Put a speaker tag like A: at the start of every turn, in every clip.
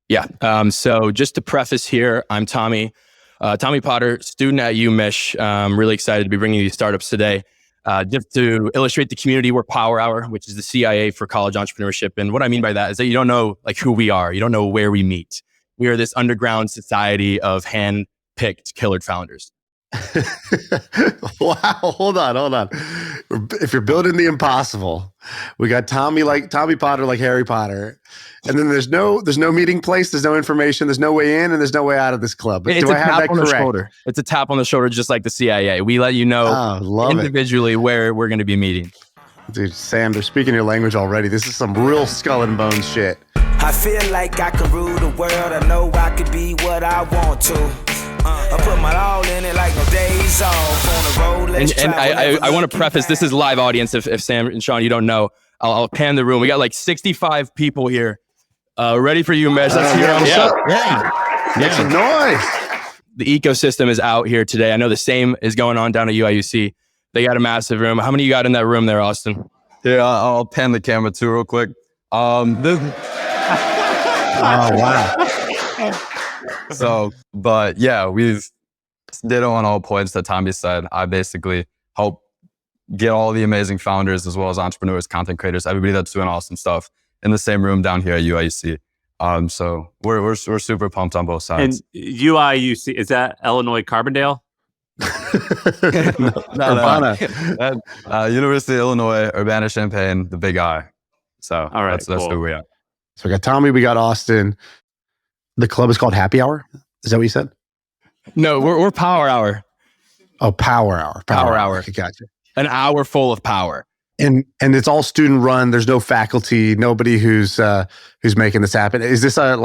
A: Yeah. So just to preface here, I'm Tommy Potter, student at UMich. I'm really excited to be bringing you startups today. Just to illustrate the community, we're Power Hour, which is the CIA for college entrepreneurship. And what I mean by that is that you don't know like who we are. You don't know where we meet. We are this underground society of hand-picked killer founders.
B: Wow, hold on. If you're building the impossible, we got Tommy Potter like Harry Potter, and then there's no meeting place, there's no information, there's no way in, and there's no way out of this club.
A: It's
B: Do I have that correct?
A: Shoulder. It's a tap on the shoulder, just like the CIA. We let you know individually where we're going to be meeting.
B: Dude, Sam, they're speaking your language already. This is some real skull and bones shit.
C: I feel like I could rule the world. I know I could be what I want to. I put my all in it like no days off on the road.
A: And I want to preface, this is live audience. If Sam and Shaan, you don't know, I'll pan the room. We got like 65 people here. Ready for you, Mesh. Let's hear them.
B: Yeah. Make some noise.
A: The ecosystem is out here today. I know the same is going on down at UIUC. They got a massive room. How many you got in that room there, Austin?
D: Here, I'll pan the camera too real quick.
B: Oh, wow.
D: So, but yeah, we've ditto on all points that Tommy said. I basically help get all the amazing founders as well as entrepreneurs, content creators, everybody that's doing awesome stuff in the same room down here at UIUC. So we're super pumped on both sides.
E: And UIUC, is that Illinois Carbondale?
D: No. University of Illinois, Urbana-Champaign, the Big I. So
E: all right,
D: that's
E: cool.
D: who we are.
B: So we got Tommy, we got Austin. The club is called Happy Hour. Is that what you said?
A: No, we're Power Hour.
B: Oh, Power Hour.
A: Power Hour.
B: Okay, gotcha.
A: An hour full of power.
B: And it's all student run. There's no faculty, nobody who's making this happen. Is this has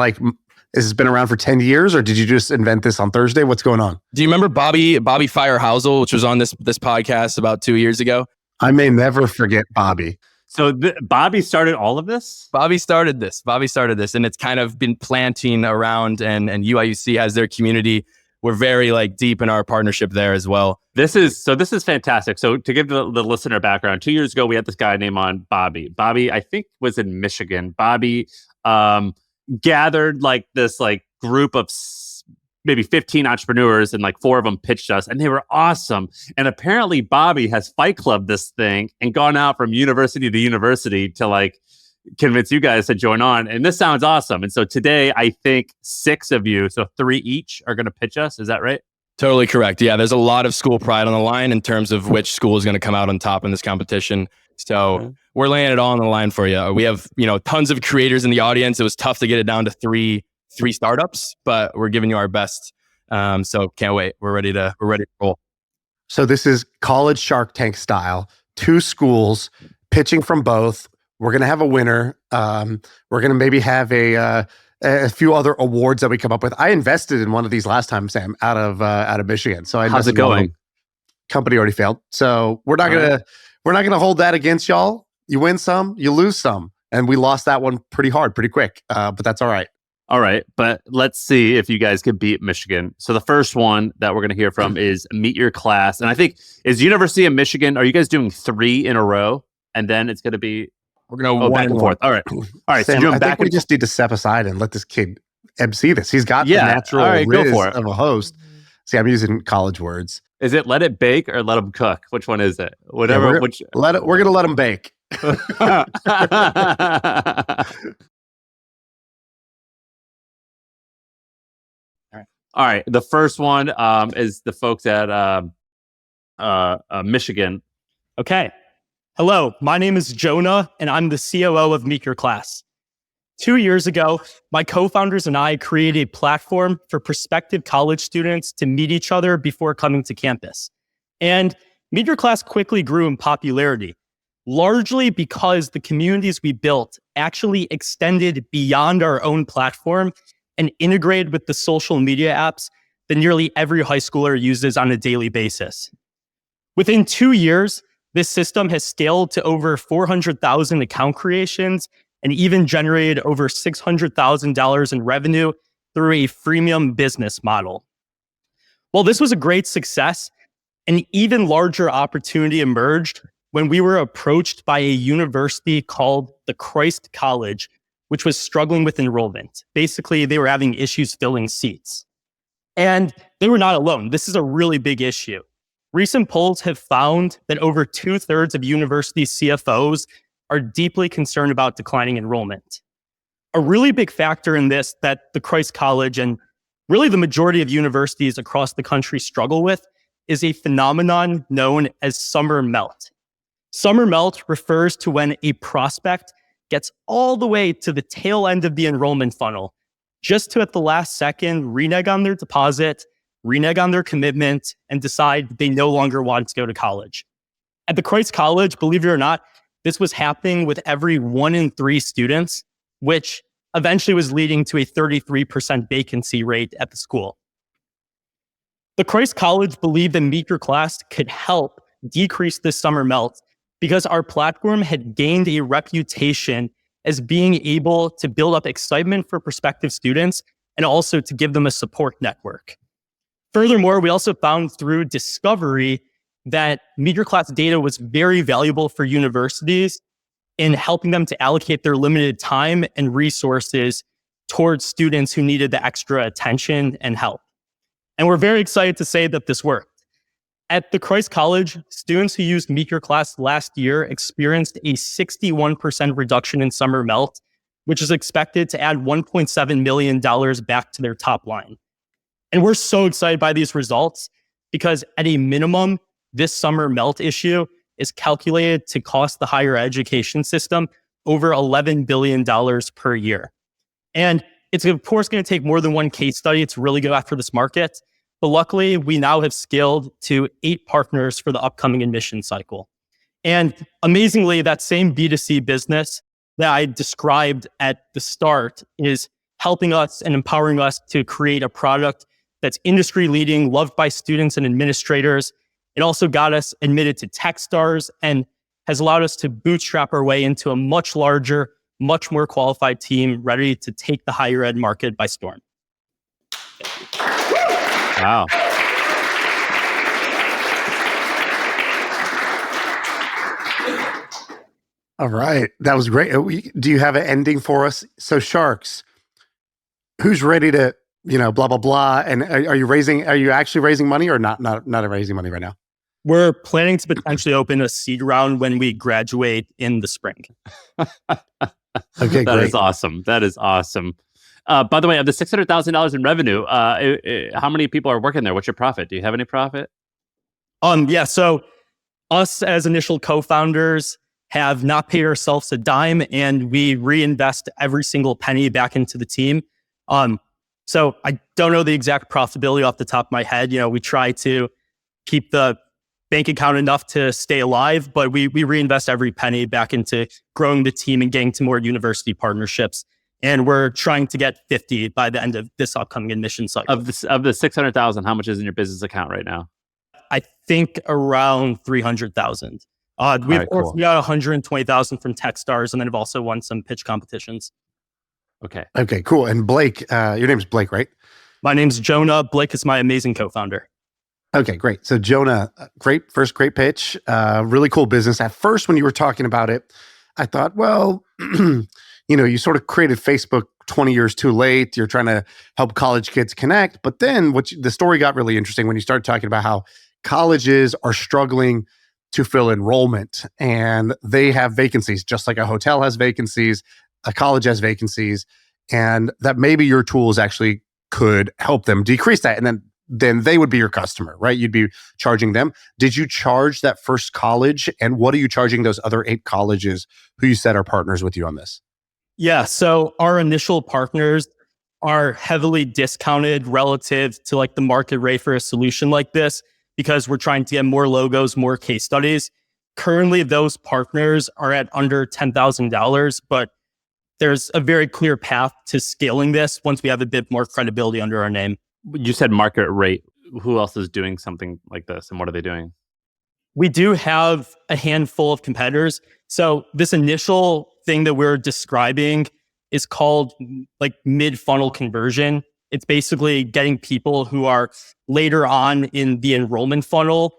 B: this been around for 10 years, or did you just invent this on Thursday? What's going on?
A: Do you remember Bobby Firehousel, which was on this podcast about 2 years ago?
B: I may never forget Bobby.
E: So Bobby started all of this?
A: Bobby started this, and it's kind of been planting around, and UIUC has their community. We're very deep in our partnership there as well.
E: This is fantastic. So to give the listener background, 2 years ago, we had this guy named Bobby. Bobby, I think, was in Michigan. Bobby gathered this group of maybe 15 entrepreneurs, and 4 of them pitched us, and they were awesome. And apparently Bobby has Fight Club this thing and gone out from university to university to convince you guys to join on. And this sounds awesome. And so today, I think 6 of you, so 3 each, are going to pitch us. Is that right?
A: Totally correct. Yeah, there's a lot of school pride on the line in terms of which school is going to come out on top in this competition. So we're laying it all on the line for you. We have, tons of creators in the audience. It was tough to get it down to three startups, but we're giving you our best. So can't wait. We're ready to roll.
B: So this is college Shark Tank style. 2 schools pitching from both. We're going to have a winner. We're going to maybe have a few other awards that we come up with. I invested in one of these last time, Sam, out of Michigan. So
E: how's it going?
B: Company already failed. So we're not gonna hold that against y'all. You win some, you lose some, and we lost that one pretty hard, pretty quick. But that's all right.
E: All right, but let's see if you guys can beat Michigan. So the first one that we're going to hear from is Meet Your Class. And I think, is University of Michigan, are you guys doing 3 in a row? And then it's going to be,
A: we're going to
E: back and forth. All right.
B: Sam, so you're back. We just need to step aside and let this kid MC this. He's got the natural riz of a host. See, I'm using college words.
E: Is it let it bake or let them cook? Which one is it? Whatever.
B: Yeah, we're going to let them bake.
E: All right. The first one is the folks at Michigan.
F: Okay. Hello, my name is Jonah, and I'm the COO of Meet Your Class. 2 years ago, my co-founders and I created a platform for prospective college students to meet each other before coming to campus. And Meet Your Class quickly grew in popularity, largely because the communities we built actually extended beyond our own platform and integrated with the social media apps that nearly every high schooler uses on a daily basis. Within 2 years, this system has scaled to over 400,000 account creations and even generated over $600,000 in revenue through a freemium business model. While this was a great success, an even larger opportunity emerged when we were approached by a university called the Christ College, which was struggling with enrollment. Basically, they were having issues filling seats. And they were not alone. This is a really big issue. Recent polls have found that over 2/3 of university CFOs are deeply concerned about declining enrollment. A really big factor in this that the Christ College and really the majority of universities across the country struggle with is a phenomenon known as summer melt. Summer melt refers to when a prospect gets all the way to the tail end of the enrollment funnel, just to at the last second renege on their deposit, renege on their commitment, and decide they no longer want to go to college. At the Christ College, believe it or not, this was happening with every 1 in 3 students, which eventually was leading to a 33% vacancy rate at the school. The Christ College believed that Meet Your Class could help decrease this summer melt because our platform had gained a reputation as being able to build up excitement for prospective students and also to give them a support network. Furthermore, we also found through discovery that Meet Your Class data was very valuable for universities in helping them to allocate their limited time and resources towards students who needed the extra attention and help. And we're very excited to say that this worked. At the Christ College, students who used Meet Your Class last year experienced a 61% reduction in summer melt, which is expected to add $1.7 million back to their top line. And we're so excited by these results because at a minimum, this summer melt issue is calculated to cost the higher education system over $11 billion per year. And it's of course going to take more than one case study to really go after this market. But luckily, we now have scaled to 8 partners for the upcoming admission cycle. And amazingly, that same B2C business that I described at the start is helping us and empowering us to create a product that's industry leading, loved by students and administrators. It also got us admitted to Techstars and has allowed us to bootstrap our way into a much larger, much more qualified team ready to take the higher ed market by storm.
E: Wow.
B: All right. That was great. Do you have an ending for us? So Sharks, who's ready to, blah, blah, blah. And are you actually raising money or not raising money right now?
F: We're planning to potentially open a seed round when we graduate in the spring.
B: Okay,
E: That is awesome. That is awesome. By the way, of the $600,000 in revenue, how many people are working there? What's your profit? Do you have any profit?
F: Yeah. So us as initial co-founders have not paid ourselves a dime, and we reinvest every single penny back into the team. So I don't know the exact profitability off the top of my head. We try to keep the bank account enough to stay alive, but we reinvest every penny back into growing the team and getting to more university partnerships. And we're trying to get 50 by the end of this upcoming admission cycle.
E: Of the 600,000, how much is in your business account right now?
F: I think around 300,000. We got 120,000 from Techstars, and then have also won some pitch competitions.
B: Okay, cool. And Blake, your name's Blake, right?
F: My name's Jonah. Blake is my amazing co-founder.
B: Okay, great. So Jonah, great pitch. Really cool business. At first, when you were talking about it, I thought, well, you sort of created Facebook 20 years too late. You're trying to help college kids connect. But then the story got really interesting when you started talking about how colleges are struggling to fill enrollment and they have vacancies, just like a hotel has vacancies, a college has vacancies, and that maybe your tools actually could help them decrease that. And then they would be your customer, right? You'd be charging them. Did you charge that first college? And what are you charging those other 8 colleges who you said are partners with you on this?
F: Yeah, so our initial partners are heavily discounted relative to like the market rate for a solution like this because we're trying to get more logos, more case studies. Currently, those partners are at under $10,000, but there's a very clear path to scaling this once we have a bit more credibility under our name.
E: You said market rate. Who else is doing something like this, and what are they doing?
F: We do have a handful of competitors. So this initial thing that we're describing is called like mid-funnel conversion. It's basically getting people who are later on in the enrollment funnel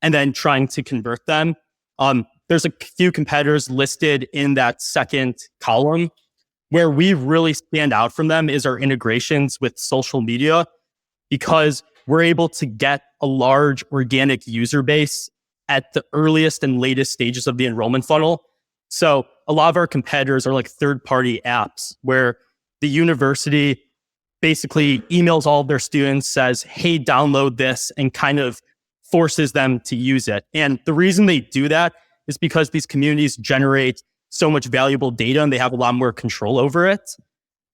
F: and then trying to convert them. There's a few competitors listed in that second column. Where we really stand out from them is our integrations with social media, because we're able to get a large organic user base at the earliest and latest stages of the enrollment funnel. So a lot of our competitors are like third-party apps where the university basically emails all of their students, says, hey, download this, and kind of forces them to use it. And the reason they do that is because these communities generate so much valuable data and they have a lot more control over it.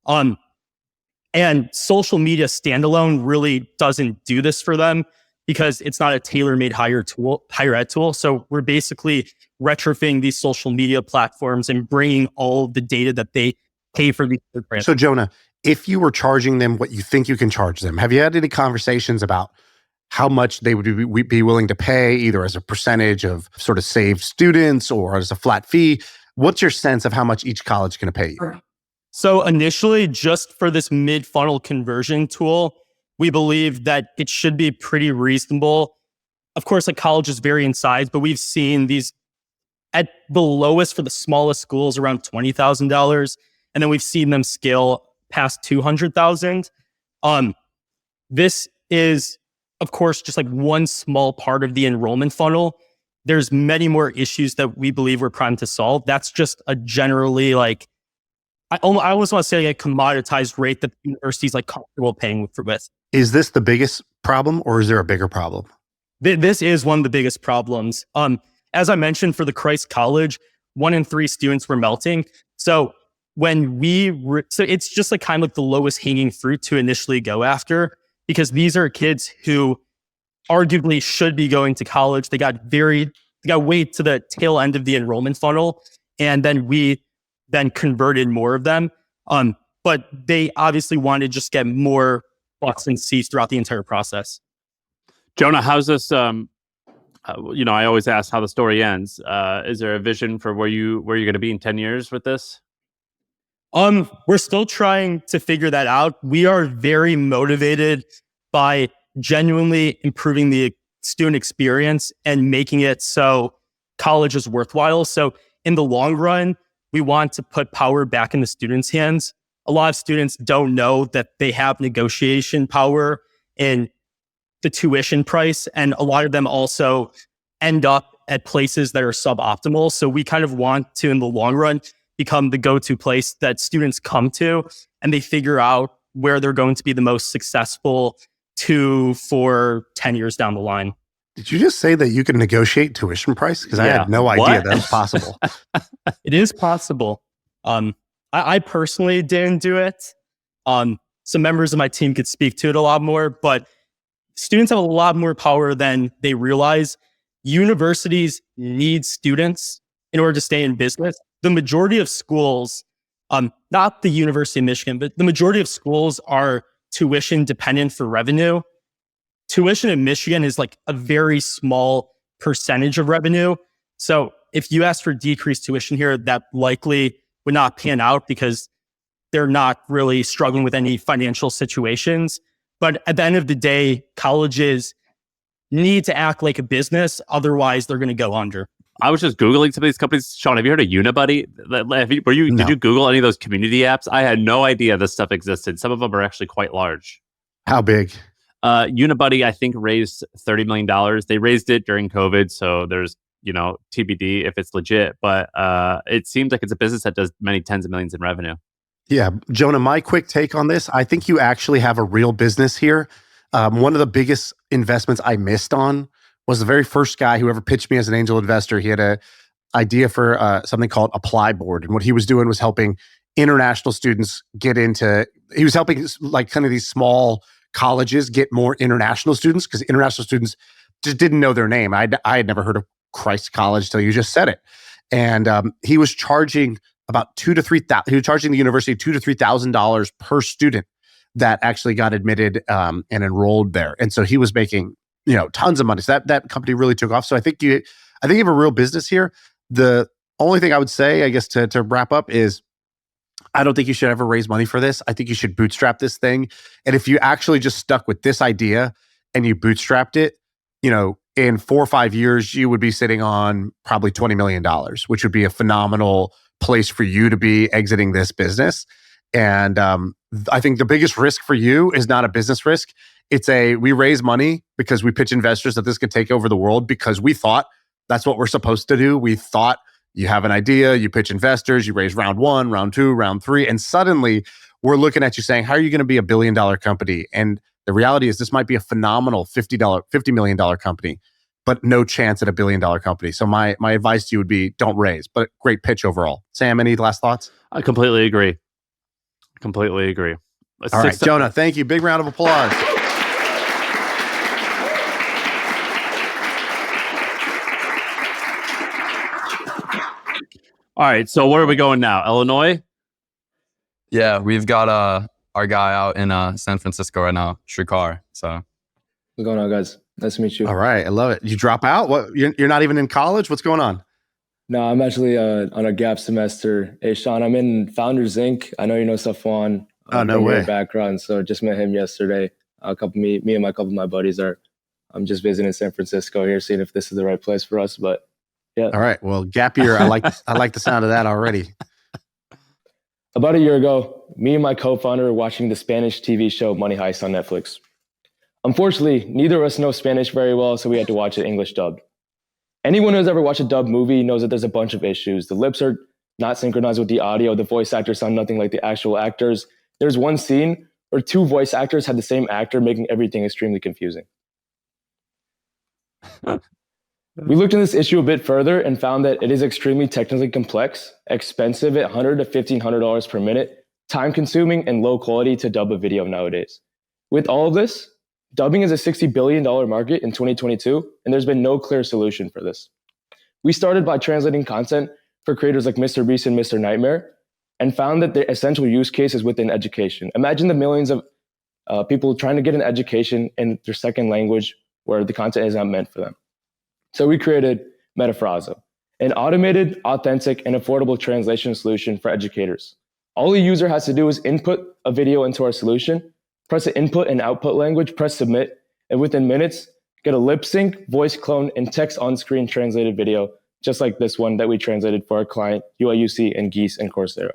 F: And social media standalone really doesn't do this for them because it's not a tailor-made higher ed tool. So we're basically retrofitting these social media platforms and bringing all the data that they pay for these brands.
B: So Jonah, if you were charging them what you think you can charge them, have you had any conversations about how much they would be willing to pay, either as a percentage of sort of saved students or as a flat fee? What's your sense of how much each college can pay you?
F: So initially, just for this mid-funnel conversion tool, we believe that it should be pretty reasonable. Of course, like colleges vary in size, but we've seen these at the lowest for the smallest schools around $20,000. And then we've seen them scale past $200,000. This is, of course, just like one small part of the enrollment funnel. There's many more issues that we believe we're primed to solve. That's just a generally like, I always want to say a commoditized rate that the university's like comfortable paying with.
B: Is this the biggest problem or is there a bigger problem?
F: This is one of the biggest problems. As I mentioned, for the Christ College, 1 in 3 students were melting. So when so it's just like kind of like the lowest hanging fruit to initially go after, because these are kids who arguably should be going to college. They got way to the tail end of the enrollment funnel, and then we converted more of them. But they obviously wanted to just get more butts and seats throughout the entire process.
E: Jonah, how's this? I always ask how the story ends. Is there a vision for where you're going to be in 10 years with this?
F: We're still trying to figure that out. We are very motivated by genuinely improving the student experience and making it so college is worthwhile. So in the long run, we want to put power back in the students' hands. A lot of students don't know that they have negotiation power in the tuition price, and a lot of them also end up at places that are suboptimal. So we kind of want to, in the long run, become the go-to place that students come to, and they figure out where they're going to be the most successful 2, 4, 10 years down the line.
B: Did you just say that you can negotiate tuition price? Because I had no idea that was possible.
F: It is possible. I personally didn't do it. Some members of my team could speak to it a lot more, but students have a lot more power than they realize. Universities need students in order to stay in business. The majority of schools, not the University of Michigan, but the majority of schools are tuition dependent for revenue. Tuition in Michigan is like a very small percentage of revenue. So if you ask for decreased tuition here, that likely would not pan out because they're not really struggling with any financial situations. But at the end of the day, colleges need to act like a business. Otherwise, they're going to go under.
E: I was just Googling some of these companies. Shaan, have you heard of Unibuddy?
B: No.
E: Did you Google any of those community apps? I had no idea this stuff existed. Some of them are actually quite large.
B: How big?
E: Unibuddy, I think, raised $30 million. They raised it during COVID, so there's TBD if it's legit. But it seems like it's a business that does many tens of millions in revenue.
B: Yeah, Jonah, my quick take on this, I think you actually have a real business here. One of the biggest investments I missed on was the very first guy who ever pitched me as an angel investor. He had an idea for something called Apply Board. And what he was doing was helping international students he was helping like kind of these small colleges get more international students, because international students just didn't know their name. I had never heard of Christ College till you just said it. And he was charging about he was charging the university $2,000 to $3,000 per student that actually got admitted and enrolled there. And so he was making tons of money. So that company really took off. So I think you have a real business here. The only thing I would say, I guess, to wrap up is I don't think you should ever raise money for this. I think you should bootstrap this thing. And if you actually just stuck with this idea and you bootstrapped it, in 4 or 5 years, you would be sitting on probably $20 million, which would be a phenomenal place for you to be exiting this business. And I think the biggest risk for you is not a business risk. We raise money because we pitch investors that this could take over the world because we thought that's what we're supposed to do. We thought you have an idea, you pitch investors, you raise round 1, round 2, round 3, and suddenly we're looking at you saying, how are you going to be a $1 billion company? And the reality is this might be a phenomenal $50 million company, but no chance at a $1 billion company. So my advice to you would be don't raise, but great pitch overall. Sam, any last thoughts?
E: I completely agree.
B: All right, Jonah, thank you. Big round of applause.
E: All right, so where are we going now? Illinois?
D: Yeah, we've got our guy out in San Francisco right now, Shrikar. So
G: What's going on, guys? Nice to meet you.
B: All right, I love it. You drop out? What? You're not even in college? What's going on?
G: No, I'm actually on a gap semester. Hey, Shaan, I'm in Founders Inc. I know you know Safwan.
B: Oh, no way.
G: Background, so just met him yesterday. Me and a couple of my buddies I'm just visiting San Francisco here, seeing if this is the right place for us. But yeah.
B: All right. Well, gap year. I like the sound of that already.
G: About a year ago, me and my co-founder were watching the Spanish TV show Money Heist on Netflix. Unfortunately, neither of us know Spanish very well, so we had to watch it English dubbed. Anyone who's ever watched a dubbed movie knows that there's a bunch of issues. The lips are not synchronized with the audio. The voice actors sound nothing like the actual actors. There's one scene where 2 voice actors had the same actor, making everything extremely confusing. We looked into this issue a bit further and found that it is extremely technically complex, expensive at $100 to $1,500 per minute, time-consuming, and low quality to dub a video nowadays. With all of this, dubbing is a $60 billion market in 2022, and there's been no clear solution for this. We started by translating content for creators like Mr. Beast and Mr. Nightmare, and found that the essential use case is within education. Imagine the millions of people trying to get an education in their second language where the content is not meant for them. So we created Metafrazo, an automated, authentic, and affordable translation solution for educators. All a user has to do is input a video into our solution, press the input and output language, press submit, and within minutes, get a lip sync, voice clone, and text on-screen translated video, just like this one that we translated for our client, UIUC and Geese and Coursera.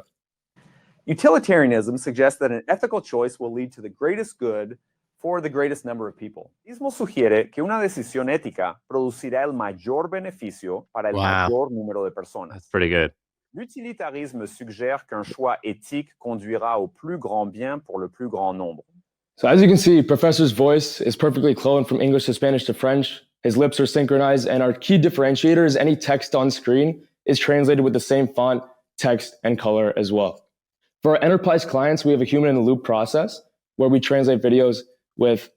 H: Utilitarianism suggests that an ethical choice will lead to the greatest good for the greatest number of people. Mismo sugiere que una decisión ética producirá el mayor beneficio para el mayor número de personas.
E: That's pretty good.
H: L'utilitarisme suggère qu'un choix éthique conduira au plus grand bien pour le plus grand nombre.
G: So as you can see, Professor's voice is perfectly cloned from English to Spanish to French. His lips are synchronized, and our key differentiator is any text on screen is translated with the same font, text, and color as well. For our enterprise clients, we have a human-in-the-loop process where we translate videos with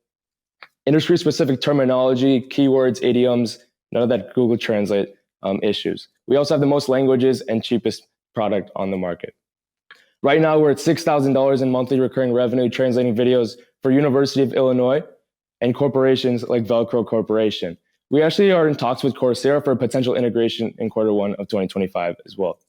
G: industry-specific terminology, keywords, idioms, none of that Google Translate issues. We also have the most languages and cheapest product on the market. Right now, we're at $6,000 in monthly recurring revenue, translating videos for University of Illinois and corporations like Velcro Corporation. We actually are in talks with Coursera for a potential integration in Q1 of 2025 as well.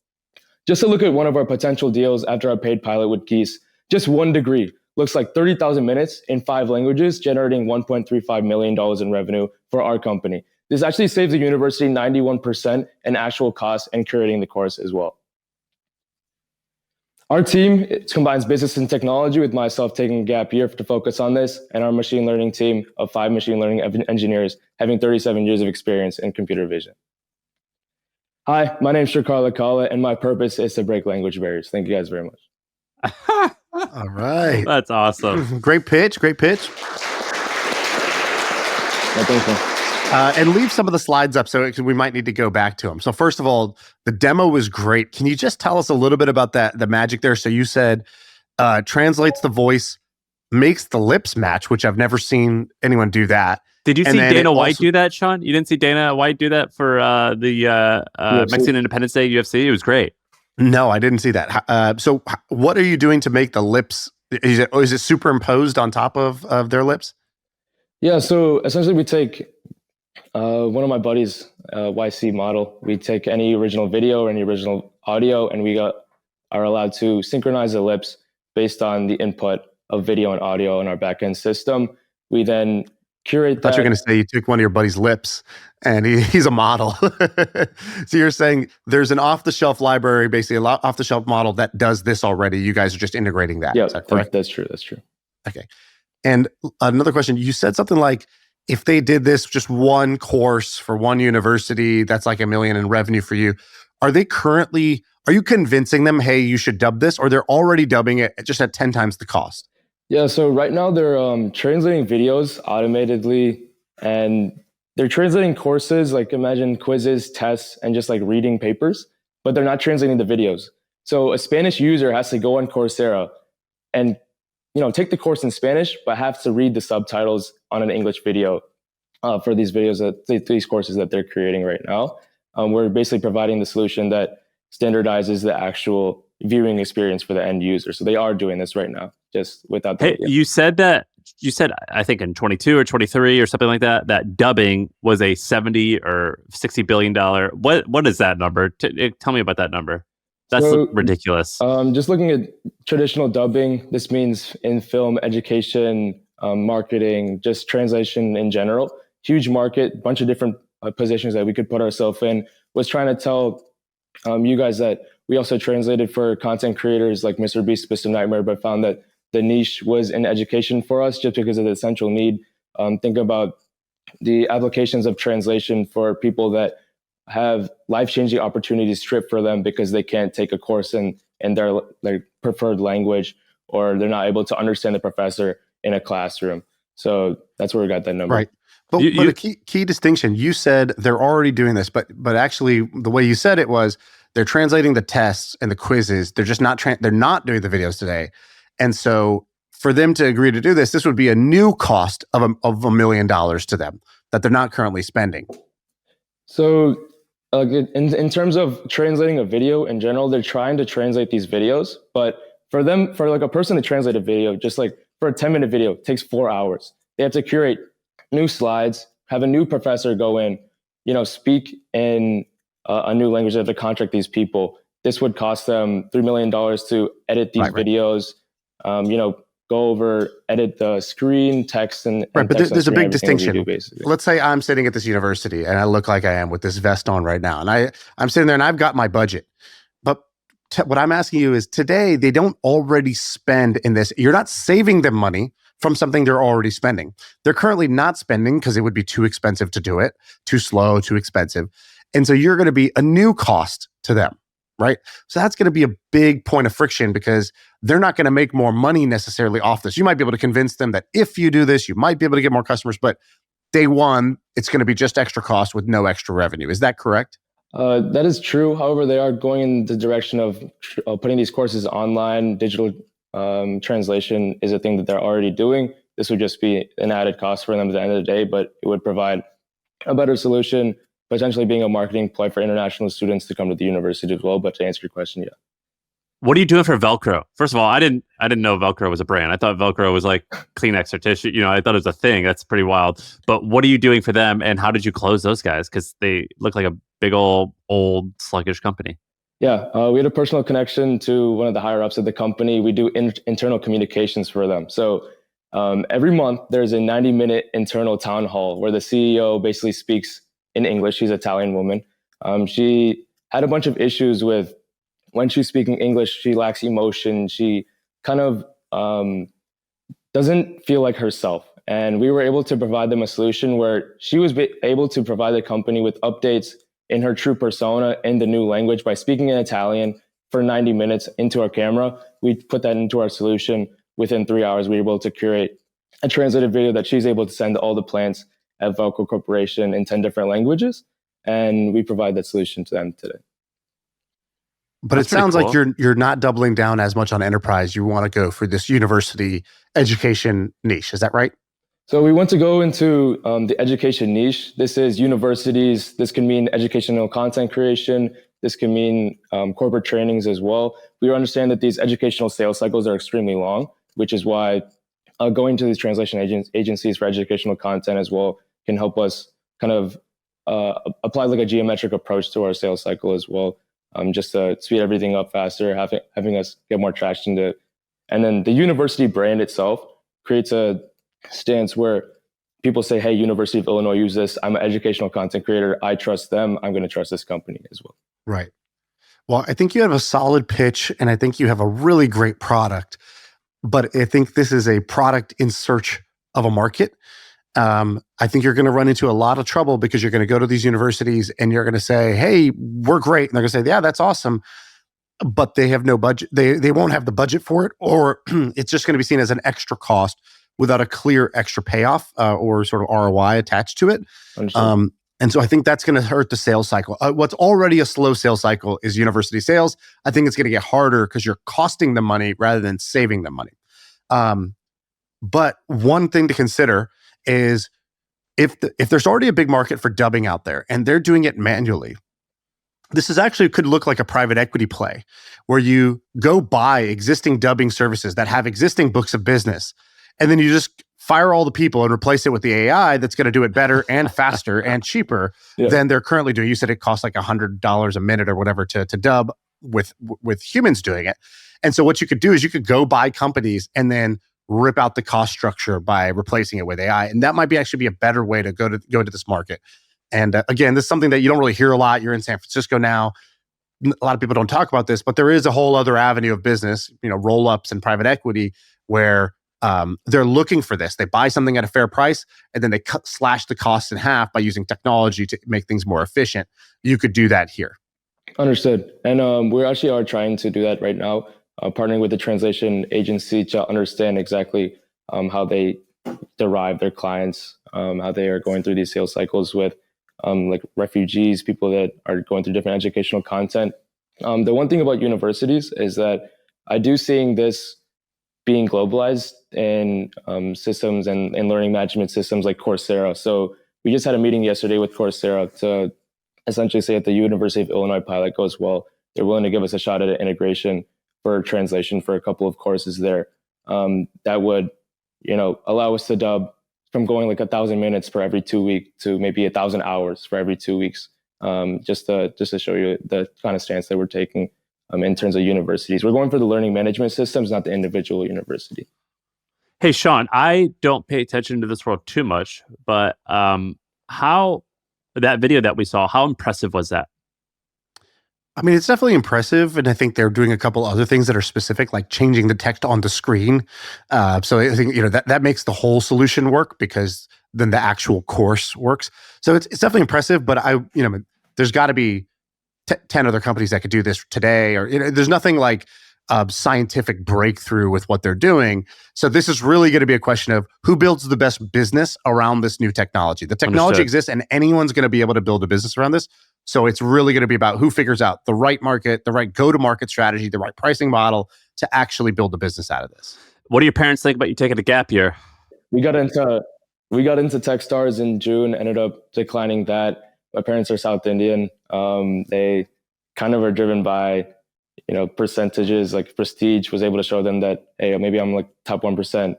G: Just to look at one of our potential deals after our paid pilot with Geese, just 1 degree looks like 30,000 minutes in 5 languages, generating $1.35 million in revenue for our company. This actually saves the university 91% in actual costs and curating the course as well. Our team combines business and technology, with myself taking a gap year to focus on this, and our machine learning team of 5 machine learning engineers having 37 years of experience in computer vision. Hi, my name is Shrikar Lakala, and my purpose is to break language barriers. Thank you guys very much.
B: All right.
E: That's awesome.
B: Great pitch.
G: Thank you.
B: And leave some of the slides up so we might need to go back to them. So first of all, the demo was great. Can you just tell us a little bit about the magic there? So you said translates the voice, makes the lips match, which I've never seen anyone do that.
E: Did you see Dana White do that, Shaan? You didn't see Dana White do that for the Mexican Independence Day UFC? It was great.
B: No, I didn't see that. So what are you doing to make the lips? Is it superimposed on top of their lips?
G: Yeah, so essentially we take one of my buddies' YC model. We take any original video or any original audio, and we are allowed to synchronize the lips based on the input of video and audio in our backend system. We then curate
B: I thought you were going
G: that.
B: to say you took one of your buddy's lips and he's a model. So you're saying there's an off-the-shelf library, basically a off-the-shelf model that does this already. You guys are just integrating that.
G: Yeah,
B: Is that correct?
G: that's true. That's true.
B: Okay. And another question, you said something like, if they did this just one course for one university, that's like $1 million in revenue for you. Are you convincing them, hey, you should dub this, or they're already dubbing it just at 10 times the cost?
G: Yeah, so right now they're translating videos automatically, and they're translating courses, like imagine quizzes, tests, and just like reading papers, but they're not translating the videos. So a Spanish user has to go on Coursera and take the course in Spanish, but have to read the subtitles on an English video for these videos, these courses that they're creating right now. We're basically providing the solution that standardizes the actual viewing experience for the end user. So they are doing this right now, just without.
E: You said I think in 22 or 23 or something like that dubbing was a 70 or 60 billion dollar. What is that number? Tell me about that number. That's ridiculous.
G: Just looking at traditional dubbing, this means in film, education, marketing, just translation in general. Huge market, bunch of different positions that we could put ourselves in. Was trying to tell you guys that we also translated for content creators like Mr. Beast, System Nightmare, but found that the niche was in education for us just because of the essential need. Think about the applications of translation for people that have life-changing opportunities stripped for them because they can't take a course in their preferred language, or they're not able to understand the professor in a classroom. So that's where we got that number.
B: Right. But a key distinction, you said they're already doing this, but actually the way you said it was they're translating the tests and the quizzes. They're just not they're not doing the videos today. And so for them to agree to do this, this would be a new cost of $1 million to them that they're not currently spending.
G: So in terms of translating a video in general, they're trying to translate these videos, but for like a person to translate a video, just like for a 10-minute video, it takes 4 hours. They have to curate new slides, have a new professor go in, speak in a new language. They have to contract these people. This would cost them $3 million to edit these videos, go over, edit the screen, text, and
B: right. But there's a big distinction.
G: Do,
B: let's say I'm sitting at this university and I look like I am with this vest on right now, and I'm sitting there and I've got my budget. But what I'm asking you is, today they don't already spend in this. You're not saving them money from something they're already spending. They're currently not spending because it would be too expensive to do it, too slow, too expensive. And so you're going to be a new cost to them, right? So that's going to be a big point of friction because they're not going to make more money necessarily off this. You might be able to convince them that if you do this, you might be able to get more customers, but day one, it's going to be just extra cost with no extra revenue. Is that correct?
G: That is true. However, they are going in the direction of putting these courses online. Digital translation is a thing that they're already doing. This would just be an added cost for them at the end of the day, but it would provide a better solution, potentially being a marketing ploy for international students to come to the university as well. But to answer your question, yeah.
E: What are you doing for Velcro? First of all, I didn't know Velcro was a brand. I thought Velcro was like Kleenex or tissue. I thought it was a thing. That's pretty wild. But what are you doing for them, and how did you close those guys? Because they look like a big old sluggish company.
G: Yeah, we had a personal connection to one of the higher ups at the company. We do internal communications for them. So every month there's a 90-minute internal town hall where the CEO basically speaks in English. She's an Italian woman. She had a bunch of issues with when she's speaking English. She lacks emotion. She kind of doesn't feel like herself. And we were able to provide them a solution where she was able to provide the company with updates in her true persona in the new language by speaking in Italian for 90 minutes into our camera. We put that into our solution. Within 3 hours, we were able to curate a translated video that she's able to send to all the plants at Velcro Corporation in 10 different languages. And we provide that solution to them today.
B: But it sounds like you're not doubling down as much on enterprise. You want to go for this university education niche. Is that right?
G: So we want to go into the education niche. This is universities. This can mean educational content creation. This can mean corporate trainings as well. We understand that these educational sales cycles are extremely long, which is why going to these translation agencies for educational content as well can help us kind of apply like a geometric approach to our sales cycle as well, just to speed everything up faster, having us get more traction to. And then the university brand itself creates a stance where people say, hey, University of Illinois use this. I'm an educational content creator. I trust them. I'm going to trust this company as well.
B: Right. Well, I think you have a solid pitch and I think you have a really great product, but I think this is a product in search of a market. I think you're going to run into a lot of trouble because you're going to go to these universities and you're going to say, hey, we're great. And they're going to say, yeah, that's awesome. But they have no budget. They won't have the budget for it, or it's just going to be seen as an extra cost without a clear extra payoff or sort of ROI attached to it. And so I think that's going to hurt the sales cycle. What's already a slow sales cycle is university sales. I think it's going to get harder because you're costing them money rather than saving them money. But one thing to consider is if there's already a big market for dubbing out there and they're doing it manually, this is actually could look like a private equity play where you go buy existing dubbing services that have existing books of business, and then you just fire all the people and replace it with the AI that's going to do it better and faster and cheaper than they're currently doing. You said it costs like $100 a minute or whatever to dub with humans doing it. And so what you could do is you could go buy companies and then rip out the cost structure by replacing it with AI. And that might actually be a better way to go into this market. And again, this is something that you don't really hear a lot. You're in San Francisco now. A lot of people don't talk about this, but there is a whole other avenue of business, roll-ups and private equity where they're looking for this. They buy something at a fair price and then they slash the costs in half by using technology to make things more efficient. You could do that here.
G: Understood. And we actually are trying to do that right now, partnering with the translation agency to understand exactly how they derive their clients, how they are going through these sales cycles with like refugees, people that are going through different educational content. The one thing about universities is that I do seeing this being globalized in systems and learning management systems like Coursera. So we just had a meeting yesterday with Coursera to essentially say that the University of Illinois pilot goes well, they're willing to give us a shot at an integration for translation for a couple of courses there. That would, allow us to dub from going like 1,000 minutes for every 2 weeks to maybe 1,000 hours for every 2 weeks. Just to show you the kind of stance that we're taking in terms of universities. We're going for the learning management systems, not the individual university.
E: Hey, Shaan, I don't pay attention to this world too much, but how that video that we saw, how impressive was that?
B: I mean, it's definitely impressive. And I think they're doing a couple other things that are specific, like changing the text on the screen. So I think, that makes the whole solution work because then the actual course works. So it's definitely impressive, but there's got to be 10 other companies that could do this today, or there's nothing like scientific breakthrough with what they're doing. So this is really going to be a question of who builds the best business around this new technology. The technology exists and anyone's going to be able to build a business around this. So it's really going to be about who figures out the right market, the right go-to-market strategy, the right pricing model to actually build a business out of this.
E: What do your parents think about you taking a gap year?
G: We got into Techstars in June, ended up declining that. My parents are South Indian. They kind of are driven by, percentages, like prestige. Was able to show them that, hey, maybe I'm like top 1%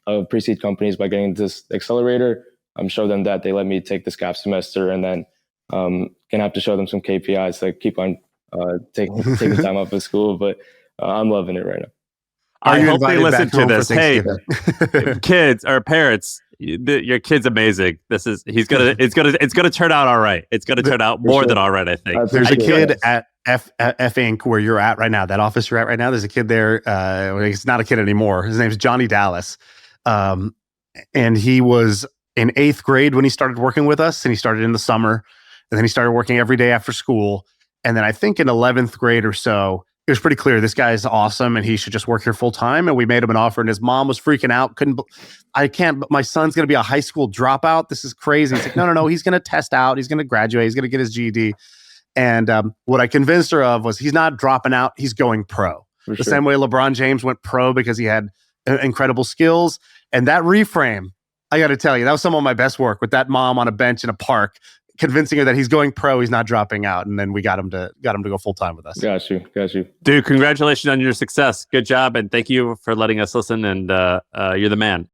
G: of pre-seed companies by getting this accelerator. Show them that. They let me take this gap semester, and then gonna have to show them some KPIs to keep on taking time off of school. But I'm loving it right now.
E: I hope they listen to this. Hey, kids or parents, your kid's amazing. It's gonna turn out all right. It's gonna turn out more than all right, I think.
B: There's a kid at F Inc. where you're at right now, that office you're at right now. There's a kid there. He's not a kid anymore. His name's Johnny Dallas. And he was in 8th grade when he started working with us, and he started in the summer, and then he started working every day after school. And then I think in 11th grade or so, it was pretty clear this guy is awesome and he should just work here full time. And we made him an offer, and his mom was freaking out. But my son's going to be a high school dropout. This is crazy. He's like, no. He's going to test out. He's going to graduate. He's going to get his GED. And what I convinced her of was he's not dropping out. He's going pro. The same way LeBron James went pro because he had incredible skills. And that reframe, I got to tell you, that was some of my best work with that mom on a bench in a park, convincing her that he's going pro, he's not dropping out, and then we got him to go full time with us.
G: Got you,
E: dude. Congratulations on your success. Good job, and thank you for letting us listen. And you're the man.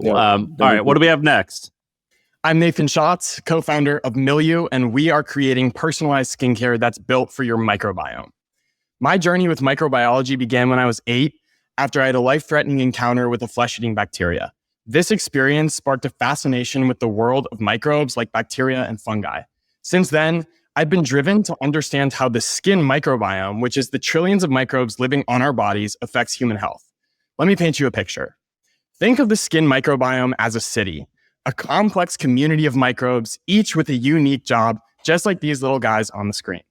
E: All right, what do we have next?
F: I'm Nathan Schatz, co-founder of Milieu, and we are creating personalized skincare that's built for your microbiome. My journey with microbiology began when I was 8. after I had a life-threatening encounter with a flesh-eating bacteria. This experience sparked a fascination with the world of microbes like bacteria and fungi. Since then, I've been driven to understand how the skin microbiome, which is the trillions of microbes living on our bodies, affects human health. Let me paint you a picture. Think of the skin microbiome as a city, a complex community of microbes, each with a unique job, just like these little guys on the screen.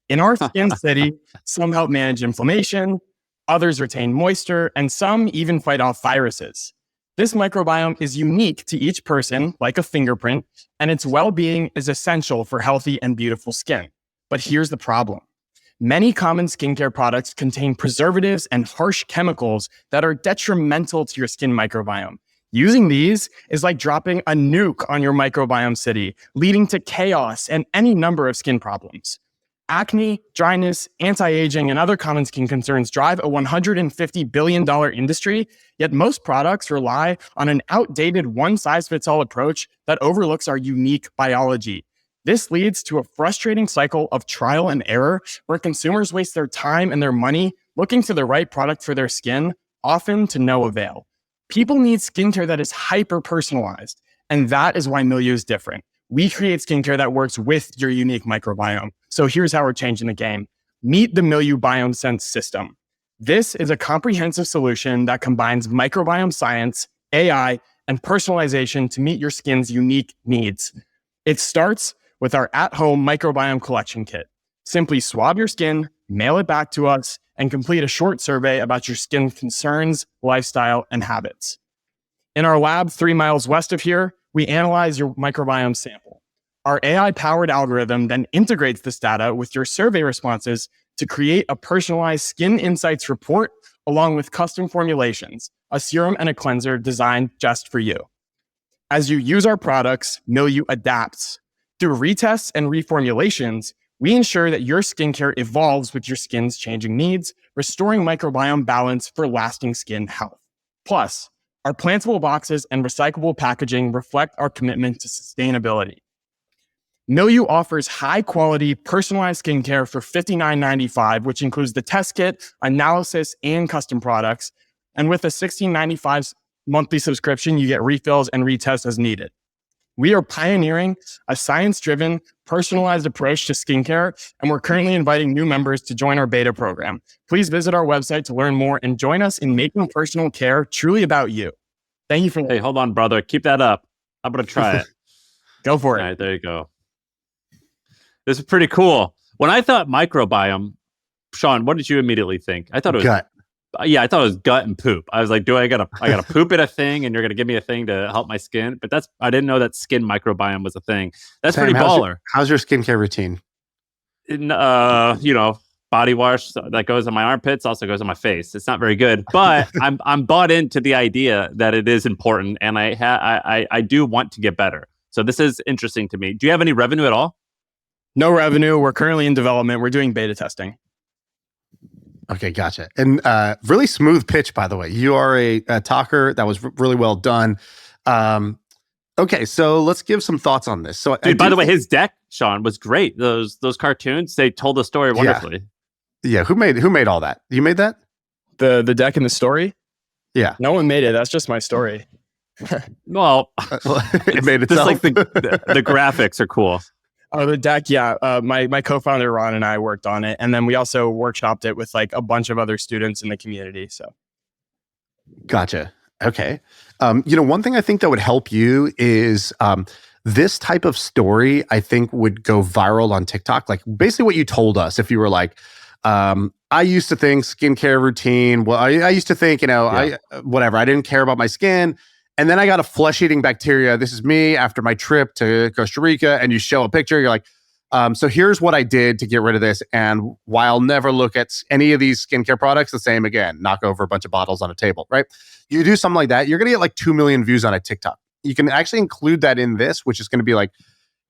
F: In our skin city, some help manage inflammation, others retain moisture, and some even fight off viruses. This microbiome is unique to each person, like a fingerprint, and its well-being is essential for healthy and beautiful skin. But here's the problem. Many common skincare products contain preservatives and harsh chemicals that are detrimental to your skin microbiome. Using these is like dropping a nuke on your microbiome city, leading to chaos and any number of skin problems. Acne, dryness, anti-aging, and other common skin concerns drive a $150 billion industry, yet most products rely on an outdated one-size-fits-all approach that overlooks our unique biology. This leads to a frustrating cycle of trial and error where consumers waste their time and their money looking for the right product for their skin, often to no avail. People need skincare that is hyper-personalized, and that is why Milieu is different. We create skincare that works with your unique microbiome. So here's how we're changing the game. Meet the Milieu Biome Sense system. This is a comprehensive solution that combines microbiome science, AI, and personalization to meet your skin's unique needs. It starts with our at-home microbiome collection kit. Simply swab your skin, mail it back to us, and complete a short survey about your skin concerns, lifestyle, and habits. In our lab 3 miles west of here, we analyze your microbiome sample. Our AI-powered algorithm then integrates this data with your survey responses to create a personalized skin insights report along with custom formulations, a serum and a cleanser designed just for you. As you use our products, Milieu adapts. Through retests and reformulations, we ensure that your skincare evolves with your skin's changing needs, restoring microbiome balance for lasting skin health. Plus, our plantable boxes and recyclable packaging reflect our commitment to sustainability. Milieu offers high-quality, personalized skincare for $59.95, which includes the test kit, analysis, and custom products. And with a $16.95 monthly subscription, you get refills and retests as needed. We are pioneering a science-driven, personalized approach to skincare, and we're currently inviting new members to join our beta program. Please visit our website to learn more and join us in making personal care truly about you. Thank you for
E: Hey, hold on, brother. Keep that up. I'm going to try it.
F: Go for it.
E: All right, there you go. This is pretty cool. When I thought microbiome, Shaan, what did you immediately think? I thought it was
B: gut.
E: Yeah, I thought it was gut and poop. I was like, I gotta poop at a thing, and you're gonna give me a thing to help my skin? But I didn't know that skin microbiome was a thing. That's
B: Sam,
E: pretty baller.
B: How's your skincare routine?
E: Body wash that goes on my armpits also goes on my face. It's not very good, but I'm bought into the idea that it is important, and I do want to get better. So this is interesting to me. Do you have any revenue at all?
F: No revenue. We're currently in development. We're doing beta testing.
B: Okay, gotcha. And really smooth pitch, by the way. You are a talker. That was really well done. Okay, so let's give some thoughts on this. So,
E: dude, by the way, his deck, Shaan, was great. Those cartoons, they told the story wonderfully.
B: Yeah. Who made all that? You made that?
F: The deck and the story?
B: Yeah.
F: No one made it. That's just my story.
E: Well,
B: it made itself.
E: Just like the graphics are cool.
F: Oh, the deck, yeah. My co-founder Ron and I worked on it, and then we also workshopped it with like a bunch of other students in the community. So,
B: gotcha. Okay. One thing I think that would help you is this type of story. I think would go viral on TikTok. Like basically what you told us. If you were like, I used to think skincare routine. Well, I used to think, I didn't care about my skin. And then I got a flesh-eating bacteria. This is me after my trip to Costa Rica. And you show a picture. You're like, so here's what I did to get rid of this. And while I'll never look at any of these skincare products the same again, knock over a bunch of bottles on a table, right? You do something like that, you're going to get like 2 million views on a TikTok. You can actually include that in this, which is going to be like,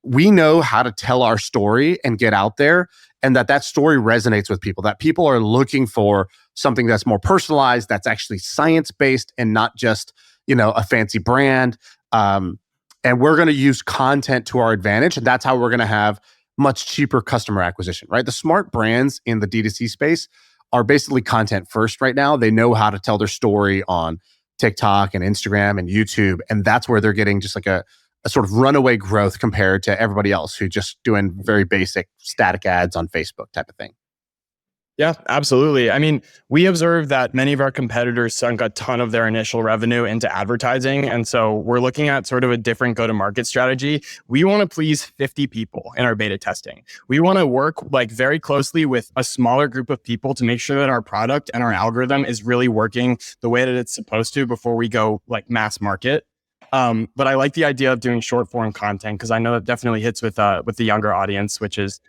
B: we know how to tell our story and get out there, and that story resonates with people, that people are looking for something that's more personalized, that's actually science-based and not just, a fancy brand. And we're going to use content to our advantage. And that's how we're going to have much cheaper customer acquisition, right? The smart brands in the D2C space are basically content first right now. They know how to tell their story on TikTok and Instagram and YouTube. And that's where they're getting just like a sort of runaway growth compared to everybody else who's just doing very basic static ads on Facebook type of thing.
F: Yeah, absolutely. I mean, we observed that many of our competitors sunk a ton of their initial revenue into advertising. And so we're looking at sort of a different go-to-market strategy. We want to please 50 people in our beta testing. We want to work like very closely with a smaller group of people to make sure that our product and our algorithm is really working the way that it's supposed to before we go like mass market. But I like the idea of doing short form content because I know that definitely hits with the younger audience, which is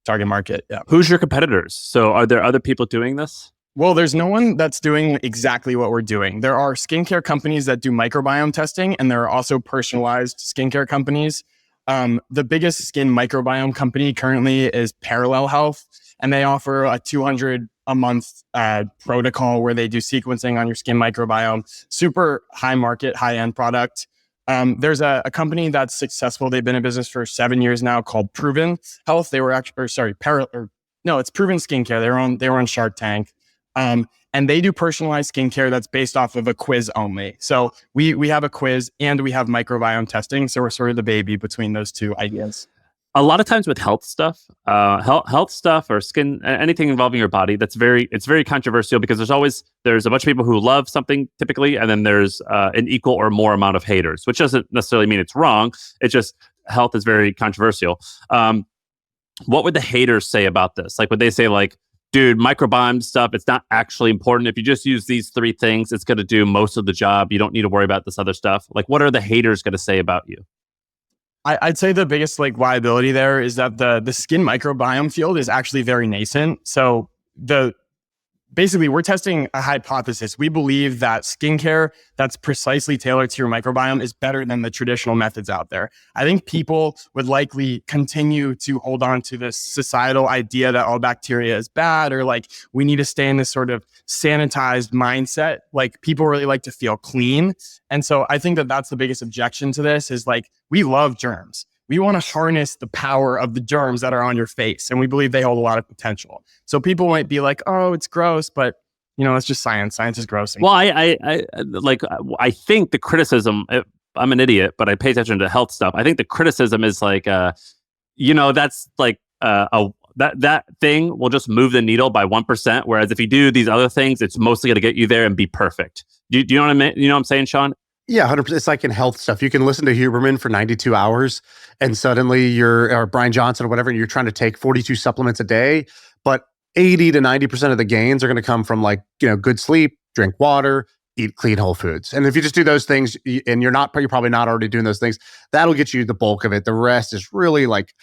F: target market. Yeah.
E: Who's your competitors? So are there other people doing this?
F: Well, there's no one that's doing exactly what we're doing. There are skincare companies that do microbiome testing, and there are also personalized skincare companies. The biggest skin microbiome company currently is Parallel Health, and they offer a $200 a month protocol where they do sequencing on your skin microbiome. Super high market, high end product. There's a company that's successful. They've been in business for 7 years now called Proven Health. They were actually, it's Proven Skincare. They were on Shark Tank. And they do personalized skincare that's based off of a quiz only. So we have a quiz and we have microbiome testing. So we're sort of the baby between those two ideas.
E: A lot of times with health stuff, health stuff or skin, anything involving your body, it's very controversial because there's a bunch of people who love something typically, and then there's an equal or more amount of haters, which doesn't necessarily mean it's wrong. It's just health is very controversial. What would the haters say about this? Like, would they say like, dude, microbiome stuff, it's not actually important. If you just use these 3 things, it's going to do most of the job. You don't need to worry about this other stuff. Like, what are the haters going to say about you?
F: I'd say the biggest like liability there is that the skin microbiome field is actually very nascent. So basically we're testing a hypothesis. We believe that skincare that's precisely tailored to your microbiome is better than the traditional methods out there. I think people would likely continue to hold on to this societal idea that all bacteria is bad, or like we need to stay in this sort of sanitized mindset. Like people really like to feel clean. And so I think that that's the biggest objection to this is like, we love germs. We want to harness the power of the germs that are on your face. And we believe they hold a lot of potential. So people might be like, oh, it's gross, but it's just science. Science is gross.
E: Well, I think the criticism, I'm an idiot, but I pay attention to health stuff. I think the criticism is like, that's like, that thing will just move the needle by 1%. Whereas if you do these other things, it's mostly going to get you there and be perfect. Do you know what I mean? You know what I'm saying, Shaan?
B: Yeah, 100%. It's like in health stuff. You can listen to Huberman for 92 hours and suddenly or Brian Johnson or whatever, and you're trying to take 42 supplements a day, but 80 to 90% of the gains are going to come from like, good sleep, drink water, eat clean whole foods. And if you just do those things and you're probably not already doing those things, that'll get you the bulk of it. The rest is really like,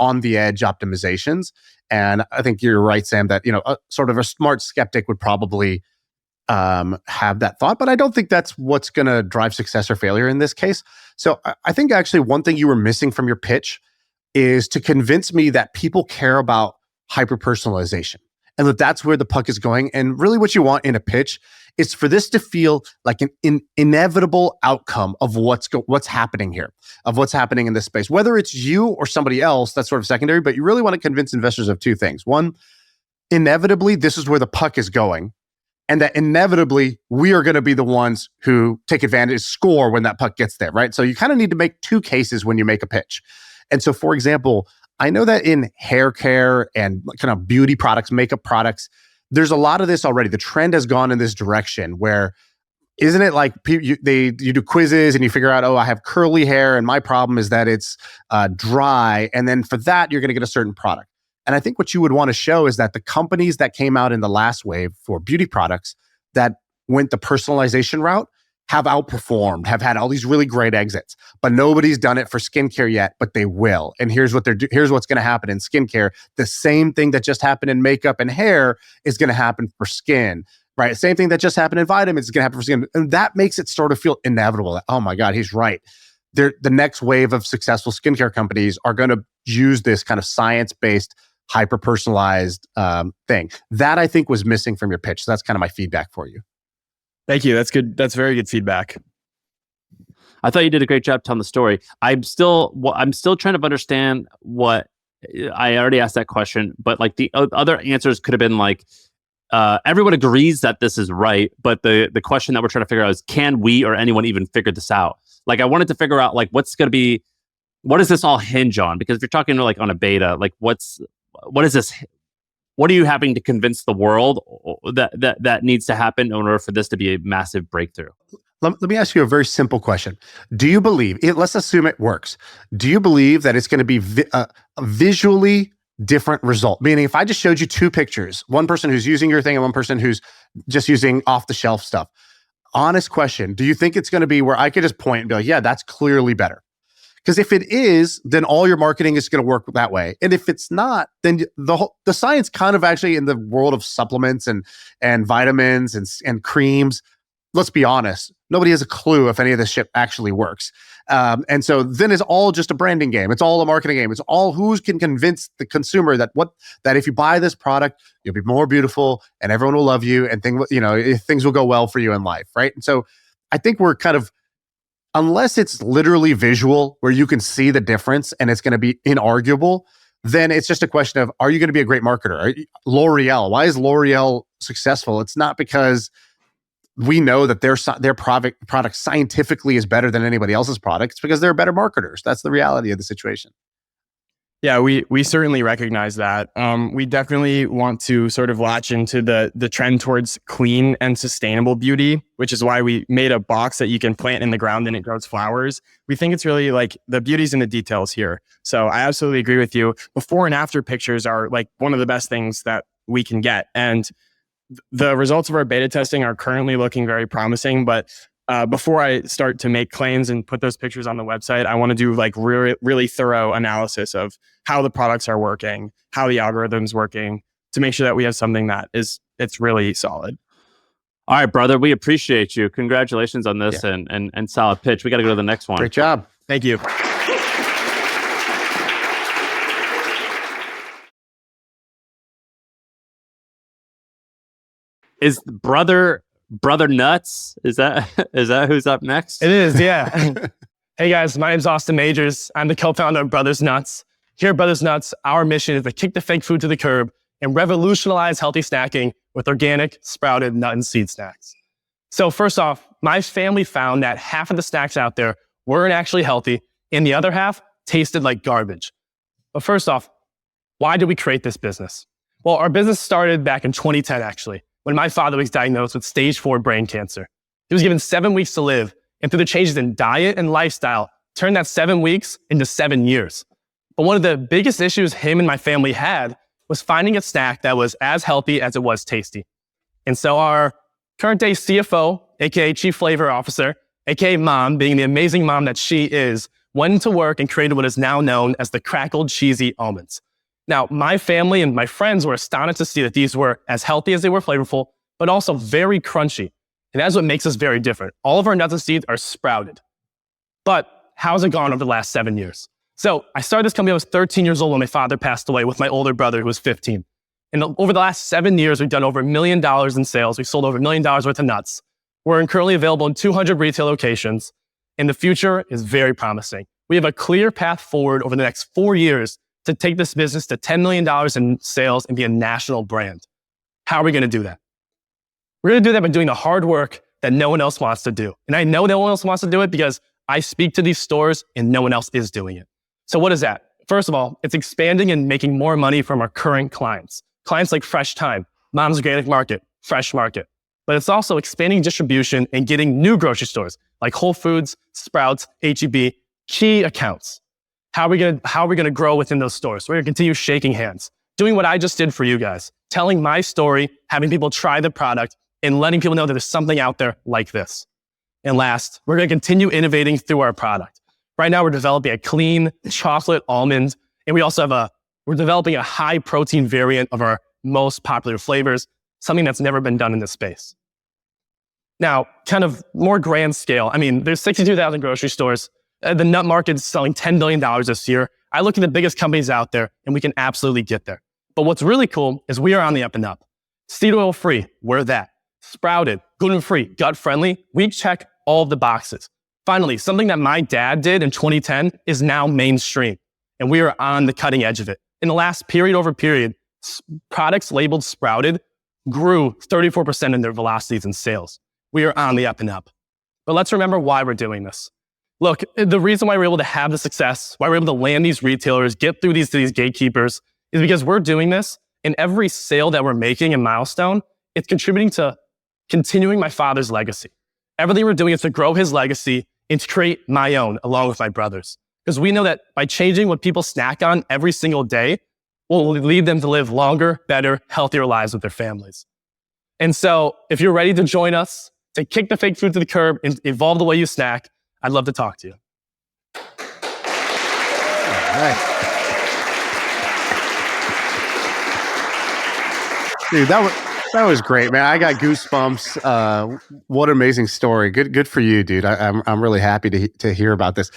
B: on the edge optimizations. And I think you're right, Sam, that, sort of a smart skeptic would probably have that thought, but I don't think that's what's going to drive success or failure in this case. So I think actually one thing you were missing from your pitch is to convince me that people care about hyper-personalization and that that's where the puck is going. And really what you want in a pitch is for this to feel like an inevitable outcome of what's happening here, of what's happening in this space. Whether it's you or somebody else, that's sort of secondary, but you really want to convince investors of 2 things. One, inevitably, this is where the puck is going. And that inevitably, we are going to be the ones who take advantage, score when that puck gets there, right? So you kind of need to make 2 cases when you make a pitch. And so, for example, I know that in hair care and kind of beauty products, makeup products, there's a lot of this already. The trend has gone in this direction where, isn't it like you do quizzes and you figure out, oh, I have curly hair and my problem is that it's dry. And then for that, you're going to get a certain product. And I think what you would want to show is that the companies that came out in the last wave for beauty products that went the personalization route have outperformed, have had all these really great exits, but nobody's done it for skincare yet, but they will. And here's what's going to happen in skincare. The same thing that just happened in makeup and hair is going to happen for skin, right? Same thing that just happened in vitamins is going to happen for skin. And that makes it sort of feel inevitable that, oh my God, he's right. The next wave of successful skincare companies are going to use this kind of science-based hyper-personalized thing. That I think was missing from your pitch. So that's kind of my feedback for you.
F: Thank you. That's good. That's very good feedback.
E: I thought you did a great job telling the story. I'm still trying to understand what I already asked that question, but like the other answers could have been like, everyone agrees that this is right, but the question that we're trying to figure out is, can we or anyone even figure this out? Like, I wanted to figure out like what does this all hinge on? Because if you're talking like on a beta, like what is this? What are you having to convince the world that needs to happen in order for this to be a massive breakthrough?
B: Let me ask you a very simple question. Do you believe, let's assume it works. Do you believe that it's going to be a visually different result? Meaning if I just showed you two pictures, one person who's using your thing and one person who's just using off the shelf stuff. Honest question. Do you think it's going to be where I could just point and be like, yeah, that's clearly better? Because if it is, then all your marketing is going to work that way. And if it's not, then the science kind of actually in the world of supplements and vitamins and creams, let's be honest, nobody has a clue if any of this shit actually works. And so then it's all just a branding game. It's all a marketing game. It's all who can convince the consumer that if you buy this product, you'll be more beautiful and everyone will love you and things will go well for you in life, right? And so I think we're kind of, unless it's literally visual where you can see the difference and it's going to be inarguable, then it's just a question of, are you going to be a great marketer? L'Oreal, why is L'Oreal successful? It's not because we know that their product scientifically is better than anybody else's product. It's because they're better marketers. That's the reality of the situation.
I: Yeah, we certainly recognize that. We definitely want to sort of latch into the trend towards clean and sustainable beauty, which is why we made a box that you can plant in the ground and it grows flowers. We think it's really like the beauty's in the details here. So I absolutely agree with you. Before and after pictures are like one of the best things that we can get. And the results of our beta testing are currently looking very promising, but before I start to make claims and put those pictures on the website, I want to do like really thorough analysis of how the products are working, how the algorithm's working, to make sure that we have something that it's really solid.
E: All right, brother, we appreciate you. Congratulations on this and solid pitch. We got to go to the next one.
B: Great job.
I: Thank you.
E: Is brother Nuts? Is that who's up next?
F: It is, yeah. Hey guys, my name's Austin Majors. I'm the co-founder of Brothers Nuts. Here at Brothers Nuts, our mission is to kick the fake food to the curb and revolutionize healthy snacking with organic, sprouted nut and seed snacks. So first off, my family found that half of the snacks out there weren't actually healthy and the other half tasted like garbage. But first off, why did we create this business? Well, our business started back in 2010, actually, when my father was diagnosed with stage 4 brain cancer. He was given 7 weeks to live, and through the changes in diet and lifestyle, turned that 7 weeks into 7 years. But one of the biggest issues him and my family had was finding a snack that was as healthy as it was tasty. And so our current day CFO, aka Chief Flavor Officer, aka Mom, being the amazing mom that she is, went into work and created what is now known as the crackled cheesy almonds. Now, my family and my friends were astonished to see that these were as healthy as they were flavorful, but also very crunchy. And that's what makes us very different. All of our nuts and seeds are sprouted. But how's it gone over the last 7 years? So I started this company when I was 13 years old when my father passed away with my older brother who was 15. And over the last 7 years, we've done over $1 million in sales. We've sold over $1 million worth of nuts. We're currently available in 200 retail locations. And the future is very promising. We have a clear path forward over the next 4 years to take this business to $10 million in sales and be a national brand. How are we going to do that? We're going to do that by doing the hard work that no one else wants to do. And I know no one else wants to do it because I speak to these stores and no one else is doing it. So what is that? First of all, it's expanding and making more money from our current clients. Clients like Fresh Time, Mom's Organic Market, Fresh Market. But it's also expanding distribution and getting new grocery stores like Whole Foods, Sprouts, H-E-B, key accounts. How are we going to grow within those stores? We're going to continue shaking hands, doing what I just did for you guys, telling my story, having people try the product, and letting people know that there's something out there like this. And last, we're going to continue innovating through our product. Right now, we're developing a clean chocolate almond, and we're developing a high protein variant of our most popular flavors, something that's never been done in this space. Now, kind of more grand scale, there's 62,000 grocery stores. The nut market is selling $10 billion this year. I look at the biggest companies out there, and we can absolutely get there. But what's really cool is we are on the up and up. Seed oil free, we're that. Sprouted, gluten-free, gut-friendly, we check all of the boxes. Finally, something that my dad did in 2010 is now mainstream, and we are on the cutting edge of it. In the last period over period, products labeled sprouted grew 34% in their velocities and sales. We are on the up and up. But let's remember why we're doing this. Look, the reason why we're able to have the success, why we're able to land these retailers, get through these gatekeepers, is because we're doing this, and every sale that we're making and milestone, it's contributing to continuing my father's legacy. Everything we're doing is to grow his legacy and to create my own along with my brothers. Because we know that by changing what people snack on every single day, will lead them to live longer, better, healthier lives with their families. And so if you're ready to join us to kick the fake food to the curb and evolve the way you snack, I'd love to talk to you.
B: All right. Dude, that was great, man. I got goosebumps. What an amazing story. Good for you, dude. I'm really happy to hear about this.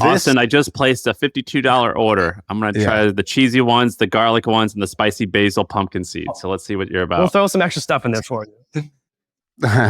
E: Austin, I just placed a $52 order. I'm going to try the cheesy ones, the garlic ones, and the spicy basil pumpkin seeds. So let's see what you're about.
F: We'll throw some extra stuff in there for you.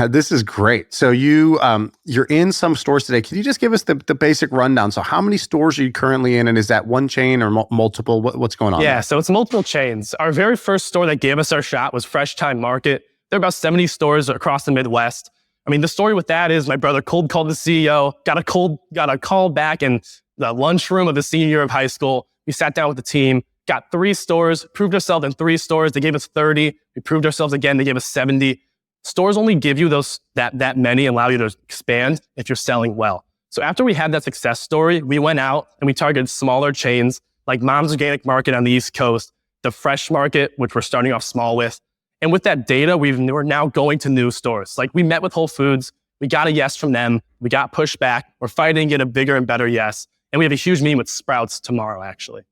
B: This is great. So you're in some stores today. Can you just give us the basic rundown? So how many stores are you currently in, and is that one chain or multiple? What's going on?
F: Yeah,
B: there?
F: so it's multiple chains. Our very first store that gave us our shot was Fresh Time Market. There are about 70 stores across the Midwest. I mean, the story with that is my brother cold called the CEO, got a call back in the lunchroom of the senior year of high school. We sat down with the team, got 3 stores, proved ourselves in 3 stores. They gave us 30. We proved ourselves again. They gave us 70. Stores only give you that many and allow you to expand if you're selling well. So after we had that success story, we went out and we targeted smaller chains like Mom's Organic Market on the East Coast, the Fresh Market, which we're starting off small with. And with that data, we're now going to new stores. Like we met with Whole Foods, we got a yes from them, we got pushback, we're fighting to get a bigger and better yes. And we have a huge meeting with Sprouts tomorrow, actually.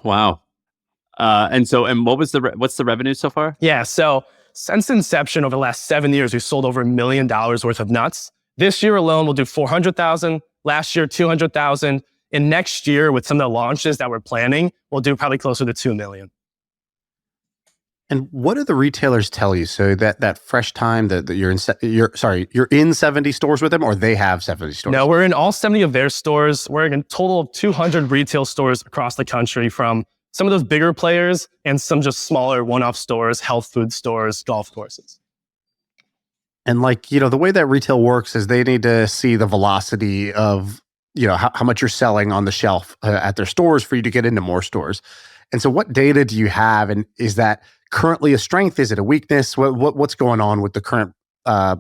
E: Wow. And what's the revenue so far?
F: Yeah, so since inception over the last 7 years, we've sold over $1 million worth of nuts. This year alone, we'll do 400,000. Last year, 200,000. And next year, with some of the launches that we're planning, we'll do probably closer to 2 million.
B: And what do the retailers tell you? So that Fresh Time that you're in 70 stores with them, or they have 70 stores?
F: No, we're in all 70 of their stores. We're in a total of 200 retail stores across the country, from some of those bigger players and some just smaller one-off stores, health food stores, golf courses.
B: And the way that retail works is they need to see the velocity of, how much you're selling on the shelf at their stores for you to get into more stores. And so what data do you have? And is that currently a strength? Is it a weakness? What's going on with the current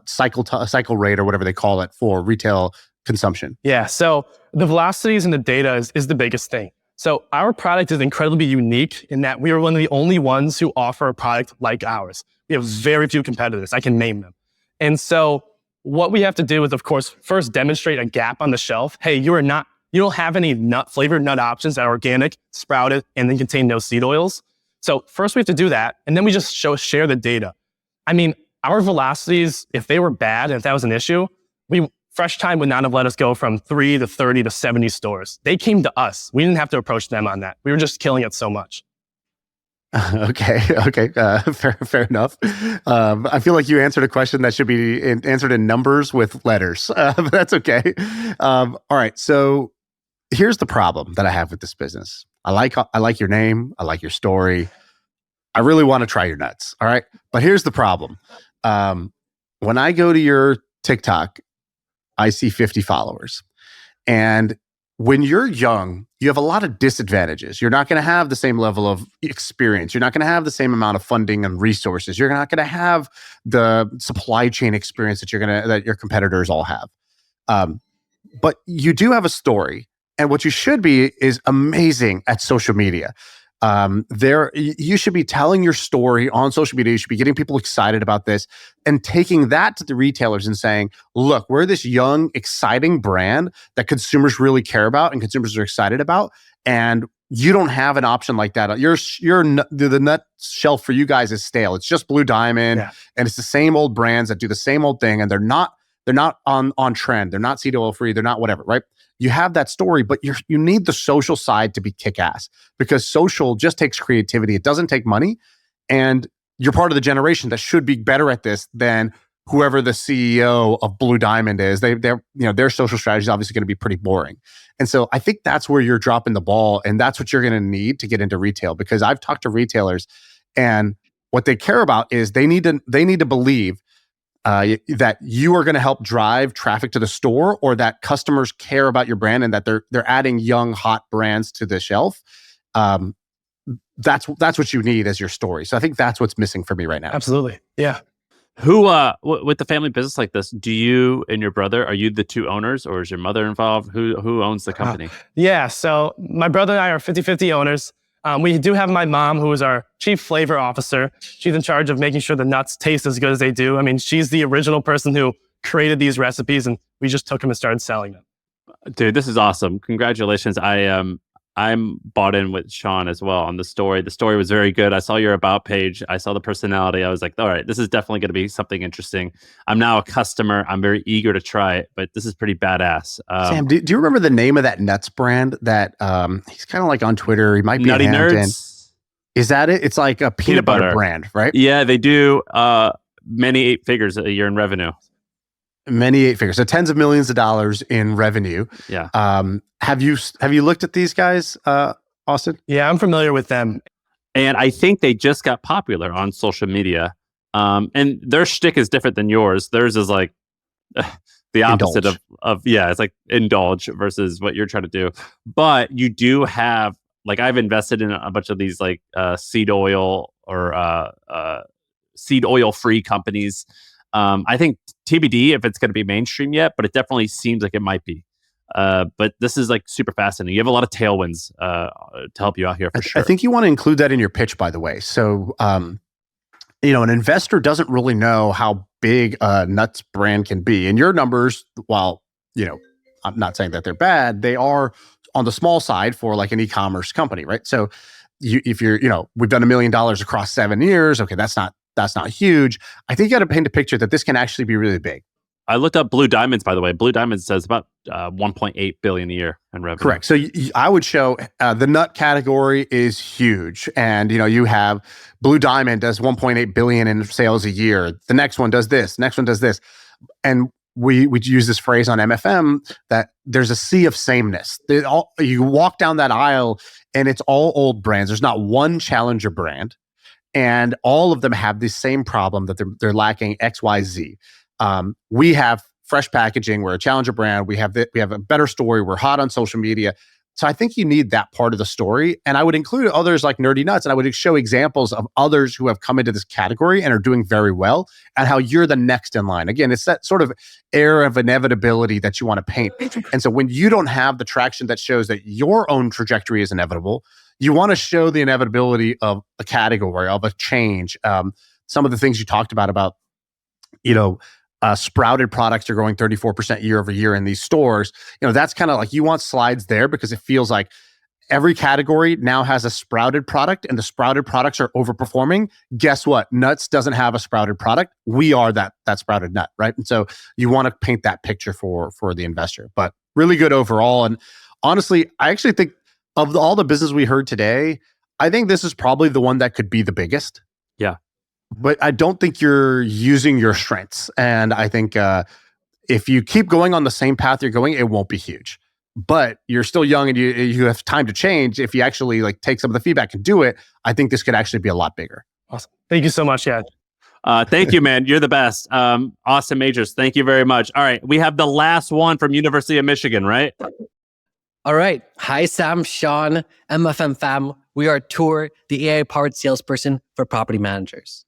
B: cycle rate or whatever they call it for retail consumption?
F: Yeah, so the velocities and the data is the biggest thing. So our product is incredibly unique in that we are one of the only ones who offer a product like ours. We have very few competitors. I can name them. And so what we have to do is, of course, first demonstrate a gap on the shelf. Hey, you don't have any flavored nut options that are organic, sprouted, and then contain no seed oils. So first we have to do that, and then we just share the data. I mean, our velocities, if they were bad and if that was an issue, Fresh Time would not have let us go from 3 to 30 to 70 stores. They came to us. We didn't have to approach them on that. We were just killing it so much.
B: Okay. Fair enough. I feel like you answered a question that should be answered in numbers with letters, but that's okay. All right. So here's the problem that I have with this business. I like your name. I like your story. I really want to try your nuts. All right. But here's the problem. When I go to your TikTok, I see 50 followers. And when you're young, you have a lot of disadvantages. You're not going to have the same level of experience. You're not going to have the same amount of funding and resources. You're not going to have the supply chain experience that your competitors all have. But you do have a story. And what you should be is amazing at social media. You should be telling your story on social media. You should be getting people excited about this and taking that to the retailers and saying, look, we're this young, exciting brand that consumers really care about and consumers are excited about. And you don't have an option like that. The nut shelf for you guys is stale. It's just Blue Diamond, and it's the same old brands that do the same old thing, and they're not on trend. They're not seed oil free. They're not whatever, right? You have that story, but you need the social side to be kick-ass, because social just takes creativity. It doesn't take money. And you're part of the generation that should be better at this than whoever the CEO of Blue Diamond is. Their social strategy is obviously going to be pretty boring. And so I think that's where you're dropping the ball, and that's what you're going to need to get into retail, because I've talked to retailers and What they care about is they need to believe that you are going to help drive traffic to the store, or that customers care about your brand and that they're adding young, hot brands to the shelf. That's what you need as your story. So I think that's what's missing for me right now.
F: Absolutely. Yeah.
E: Who, with the family business like this, do you and your brother, are you the two owners, or is your mother involved? Who owns the company?
F: Yeah. So my brother and I are 50-50 owners. We do have my mom, who is our chief flavor officer. She's in charge of making sure the nuts taste as good as they do. I mean, she's the original person who created these recipes, and we just took them and started selling them.
E: Dude, this is awesome. Congratulations. I'm bought in with Shaan as well on the story. The story was very good. I saw your about page. I saw the personality. I was like, all right, this is definitely going to be something interesting. I'm now a customer. I'm very eager to try it, but this is pretty badass.
B: Sam, do you remember the name of that nuts brand that he's kind of like on Twitter? He might be
E: Nutty
B: Hampton.
E: Nerds.
B: Is that it? It's like a peanut butter brand, right?
E: Yeah, they do many 8 figures a year in revenue.
B: Many 8 figures, so tens of millions of dollars in revenue.
E: Yeah.
B: Have you looked at these guys, Austin?
F: Yeah, I'm familiar with them.
E: And I think they just got popular on social media. And their shtick is different than yours. Theirs is like the opposite of it's like indulge versus what you're trying to do. But you do have, like, I've invested in a bunch of these like seed oil or seed oil free companies. I think TBD if it's going to be mainstream yet, but it definitely seems like it might be. But this is like super fascinating. You have a lot of tailwinds to help you out here for sure.
B: I think you want to include that in your pitch, by the way. So, an investor doesn't really know how big a nuts brand can be. And your numbers, while, I'm not saying that they're bad, they are on the small side for like an e-commerce company, right? So if you're, we've done $1 million across 7 years. Okay, that's not huge. I think you got to paint a picture that this can actually be really big.
E: I looked up Blue Diamonds, by the way. Blue Diamonds says about 1.8 billion a year in revenue.
B: Correct. So I would show the nut category is huge, and you have Blue Diamond does 1.8 billion in sales a year. The next one does this. Next one does this, and we use this phrase on MFM that there's a sea of sameness. You walk down that aisle, and it's all old brands. There's not one challenger brand. And all of them have the same problem that they're lacking X, Y, Z. We have fresh packaging. We're a challenger brand. We have a better story. We're hot on social media. So I think you need that part of the story. And I would include others like Nerdy Nuts, and I would show examples of others who have come into this category and are doing very well, and how you're the next in line. Again, it's that sort of air of inevitability that you want to paint. And so when you don't have the traction that shows that your own trajectory is inevitable, you want to show the inevitability of a category, of a change. Some of the things you talked about, sprouted products are growing 34% year over year in these stores. That's kind of like, you want slides there because it feels like every category now has a sprouted product, and the sprouted products are overperforming. Guess what? Nuts doesn't have a sprouted product. We are that sprouted nut, right? And so you want to paint that picture for the investor. But really good overall. And honestly, I actually think of all the business we heard today, I think this is probably the one that could be the biggest.
E: Yeah.
B: But I don't think you're using your strengths. And I think if you keep going on the same path you're going, it won't be huge. But you're still young, and you have time to change. If you actually take some of the feedback and do it, I think this could actually be a lot bigger.
F: Awesome. Thank you so much, Chad.
E: Thank you, man. You're the best. Austin Majors, thank you very much. All right. We have the last one from University of Michigan, right?
J: All right. Hi, Sam, Shaan, MFM fam. We are Tour, the AI-powered salesperson for property managers.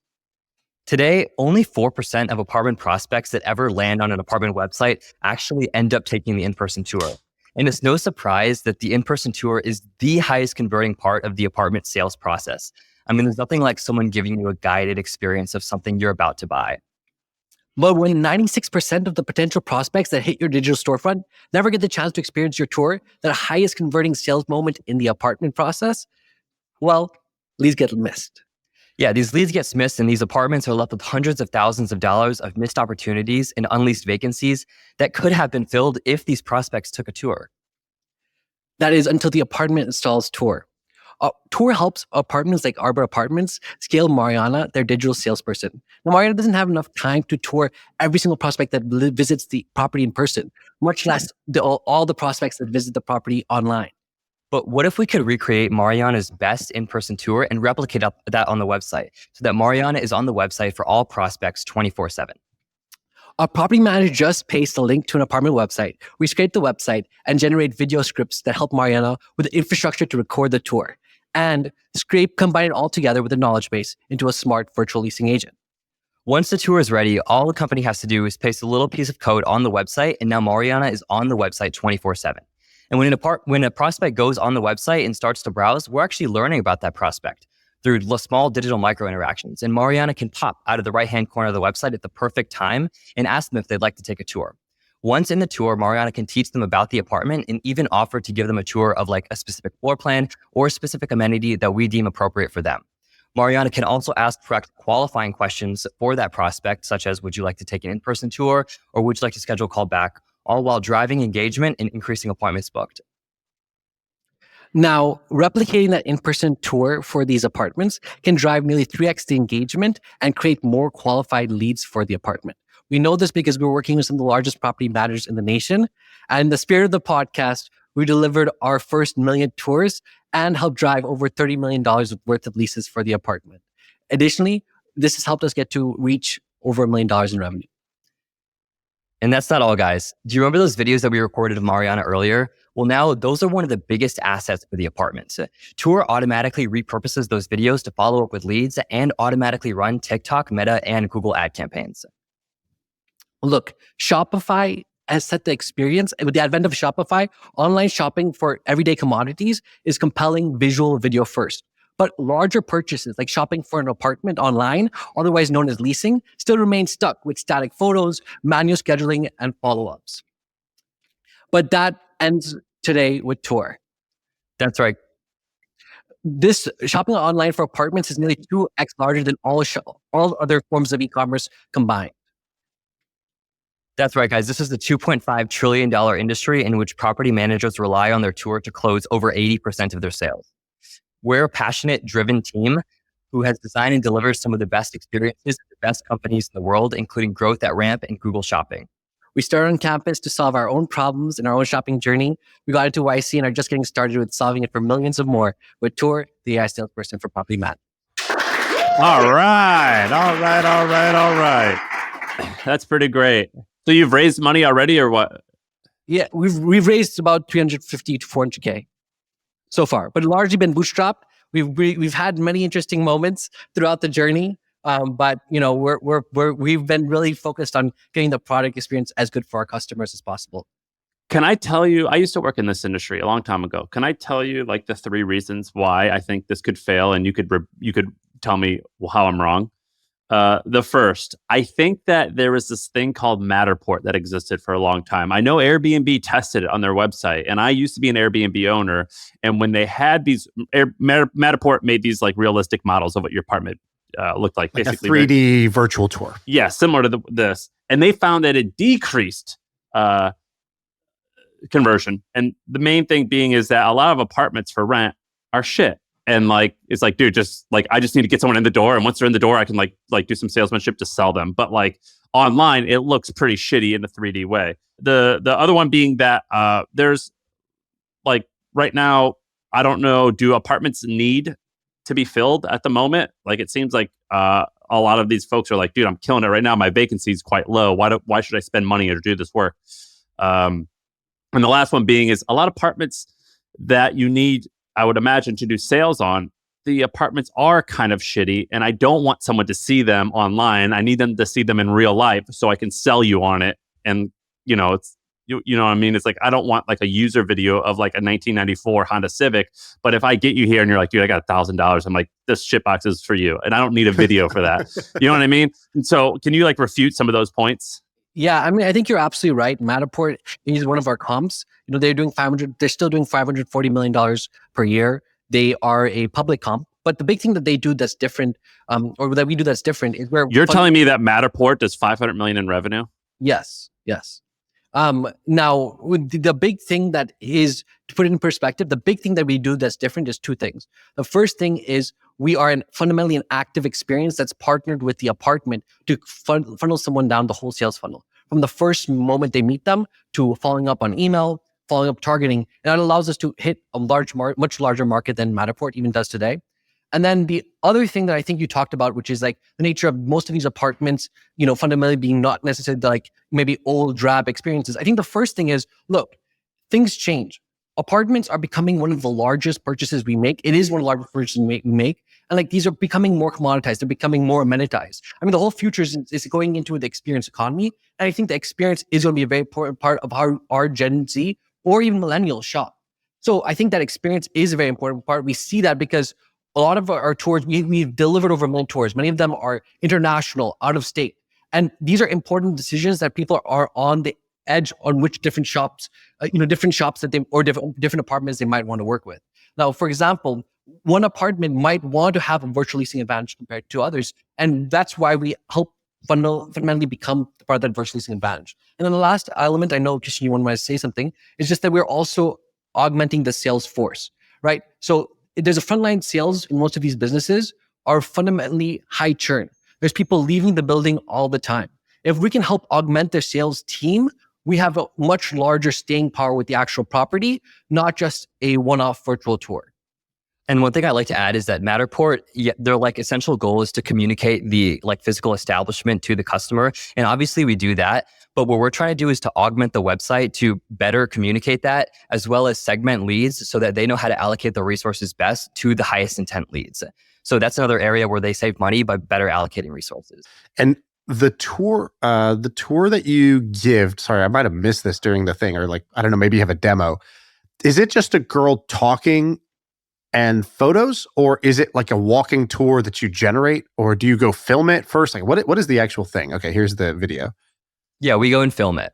K: Today, only 4% of apartment prospects that ever land on an apartment website actually end up taking the in-person tour. And it's no surprise that the in-person tour is the highest converting part of the apartment sales process. I mean, there's nothing like someone giving you a guided experience of something you're about to buy.
J: But when 96% of the potential prospects that hit your digital storefront never get the chance to experience your tour, that highest converting sales moment in the apartment process, well, leads get missed.
K: Yeah, these leads get missed, and these apartments are left with hundreds of thousands of dollars of missed opportunities and unleased vacancies that could have been filled if these prospects took a tour.
J: That is until the apartment installs Tour. Tour helps apartments like Arbor Apartments scale Mariana, their digital salesperson. Now, Mariana doesn't have enough time to tour every single prospect that visits the property in person, much less all the prospects that visit the property online.
K: But what if we could recreate Mariana's best in-person tour and replicate that on the website so that Mariana is on the website for all prospects 24/7?
J: A property manager just pastes a link to an apartment website. We scrape the website and generate video scripts that help Mariana with the infrastructure to record the tour, and combine it all together with a knowledge base into a smart virtual leasing agent.
K: Once the tour is ready, all the company has to do is paste a little piece of code on the website, and now Mariana is on the website 24/7. And when a prospect goes on the website and starts to browse, we're actually learning about that prospect through small digital micro interactions. And Mariana can pop out of the right-hand corner of the website at the perfect time and ask them if they'd like to take a tour. Once in the tour, Mariana can teach them about the apartment and even offer to give them a tour of like a specific floor plan or a specific amenity that we deem appropriate for them. Mariana can also ask correct qualifying questions for that prospect, such as, would you like to take an in-person tour or would you like to schedule a call back, all while driving engagement and increasing appointments booked.
J: Now, replicating that in-person tour for these apartments can drive nearly 3x the engagement and create more qualified leads for the apartment. We know this because we're working with some of the largest property managers in the nation. And in the spirit of the podcast, we delivered our first million tours and helped drive over $30 million worth of leases for the apartment. Additionally, this has helped us get to reach over $1 million in revenue.
K: And that's not all, guys. Do you remember those videos that we recorded of Mariana earlier? Well, now those are one of the biggest assets for the apartments. Tour automatically repurposes those videos to follow up with leads and automatically run TikTok, Meta, and Google ad campaigns.
J: Look, Shopify has set the experience. With the advent of Shopify, online shopping for everyday commodities is compelling visual video first. But larger purchases, like shopping for an apartment online, otherwise known as leasing, still remain stuck with static photos, manual scheduling, and follow-ups. But that ends today with Tour.
K: That's right.
J: This shopping online for apartments is nearly 2x larger than all other forms of e-commerce combined.
K: That's right, guys. This is the $2.5 trillion industry in which property managers rely on their tour to close over 80% of their sales. We're a passionate, driven team who has designed and delivered some of the best experiences at the best companies in the world, including Growth at Ramp and Google Shopping.
J: We started on campus to solve our own problems in our own shopping journey. We got into YC and are just getting started with solving it for millions of more with Tour, the AI salesperson for Property Man.
E: All right. That's pretty great. So you've raised money already or what?
J: Yeah, we've raised about 350 to 400K so far, but largely been bootstrapped. We've had many interesting moments throughout the journey, but you know we've been really focused on getting the product experience as good for our customers as possible.
E: Can I tell you? I used to work in this industry a long time ago. Can I tell you like the 3 reasons why I think this could fail, and you could tell me how I'm wrong? The first, I think that there was this thing called Matterport that existed for a long time. I know Airbnb tested it on their website, and I used to be an Airbnb owner. And when they had these, Matterport made these like realistic models of what your apartment looked like basically
B: a 3D virtual tour.
E: Yeah, similar to this. And they found that it decreased conversion. And the main thing being is that a lot of apartments for rent are shit. And like, it's like, dude, just like, I just need to get someone in the door. And once they're in the door, I can like do some salesmanship to sell them. But like online, it looks pretty shitty in a 3D way. The other one being that there's like right now, I don't know, do apartments need to be filled at the moment? Like, it seems like a lot of these folks are like, dude, I'm killing it right now. My vacancy is quite low. Why should I spend money or do this work? And the last one being is a lot of apartments that you need, I would imagine, to do sales on, the apartments are kind of shitty, and I don't want someone to see them online. I need them to see them in real life so I can sell you on it. And you know, it's you know what I mean? It's like, I don't want like a user video of like a 1994 Honda Civic, but if I get you here and you're like, dude, I got $1,000, I'm like, this shitbox is for you, and I don't need a video for that. You know what I mean? And so, can you like refute some of those points?
J: Yeah, I mean, I think you're absolutely right. Matterport is one of our comps. You know, they're still doing $540 million per year. They are a public comp. But the big thing that they do that's different, or that we do that's different, is where
E: you're telling me that Matterport does $500 million in revenue?
J: Yes. Now, the big thing that is, to put it in perspective, the big thing that we do that's different is 2 things. The first thing is we are fundamentally an active experience that's partnered with the apartment to funnel someone down the whole sales funnel. From the first moment they meet them to following up on email, following up targeting, and that allows us to hit a much larger market than Matterport even does today. And then the other thing that I think you talked about, which is like the nature of most of these apartments, fundamentally being not necessarily like maybe old drab experiences. I think the first thing is, look, things change. Apartments are becoming one of the largest purchases we make. It is one of the largest purchases we make. And like these are becoming more commoditized. They're becoming more amenitized. I mean, the whole future is going into the experience economy. And I think the experience is going to be a very important part of how our Gen Z or even millennials shop. So I think that experience is a very important part. We see that because a lot of our tours, we've delivered over a million tours. Many of them are international, out of state. And these are important decisions that people are on the edge on which different shops, different shops that they, or different apartments they might want to work with. Now, for example, one apartment might want to have a virtual leasing advantage compared to others. And that's why we help fundamentally become part of that virtual leasing advantage. And then the last element, I know, Kishan, you want to say something, is just that we're also augmenting the sales force, right? So there's a frontline sales in most of these businesses are fundamentally high churn. There's people leaving the building all the time. If we can help augment their sales team, we have a much larger staying power with the actual property, not just a one-off virtual tour.
K: And one thing I like to add is that Matterport, their like essential goal is to communicate the like physical establishment to the customer. And obviously we do that. But what we're trying to do is to augment the website to better communicate that, as well as segment leads so that they know how to allocate the resources best to the highest intent leads. So that's another area where they save money by better allocating resources.
B: And the tour that you give, sorry, I might have missed this during the thing, or like, I don't know, maybe you have a demo. Is it just a girl talking and photos, or is it like a walking tour that you generate, or do you go film it first? Like what is the actual thing? Okay, here's the video.
K: Yeah, we go and film it.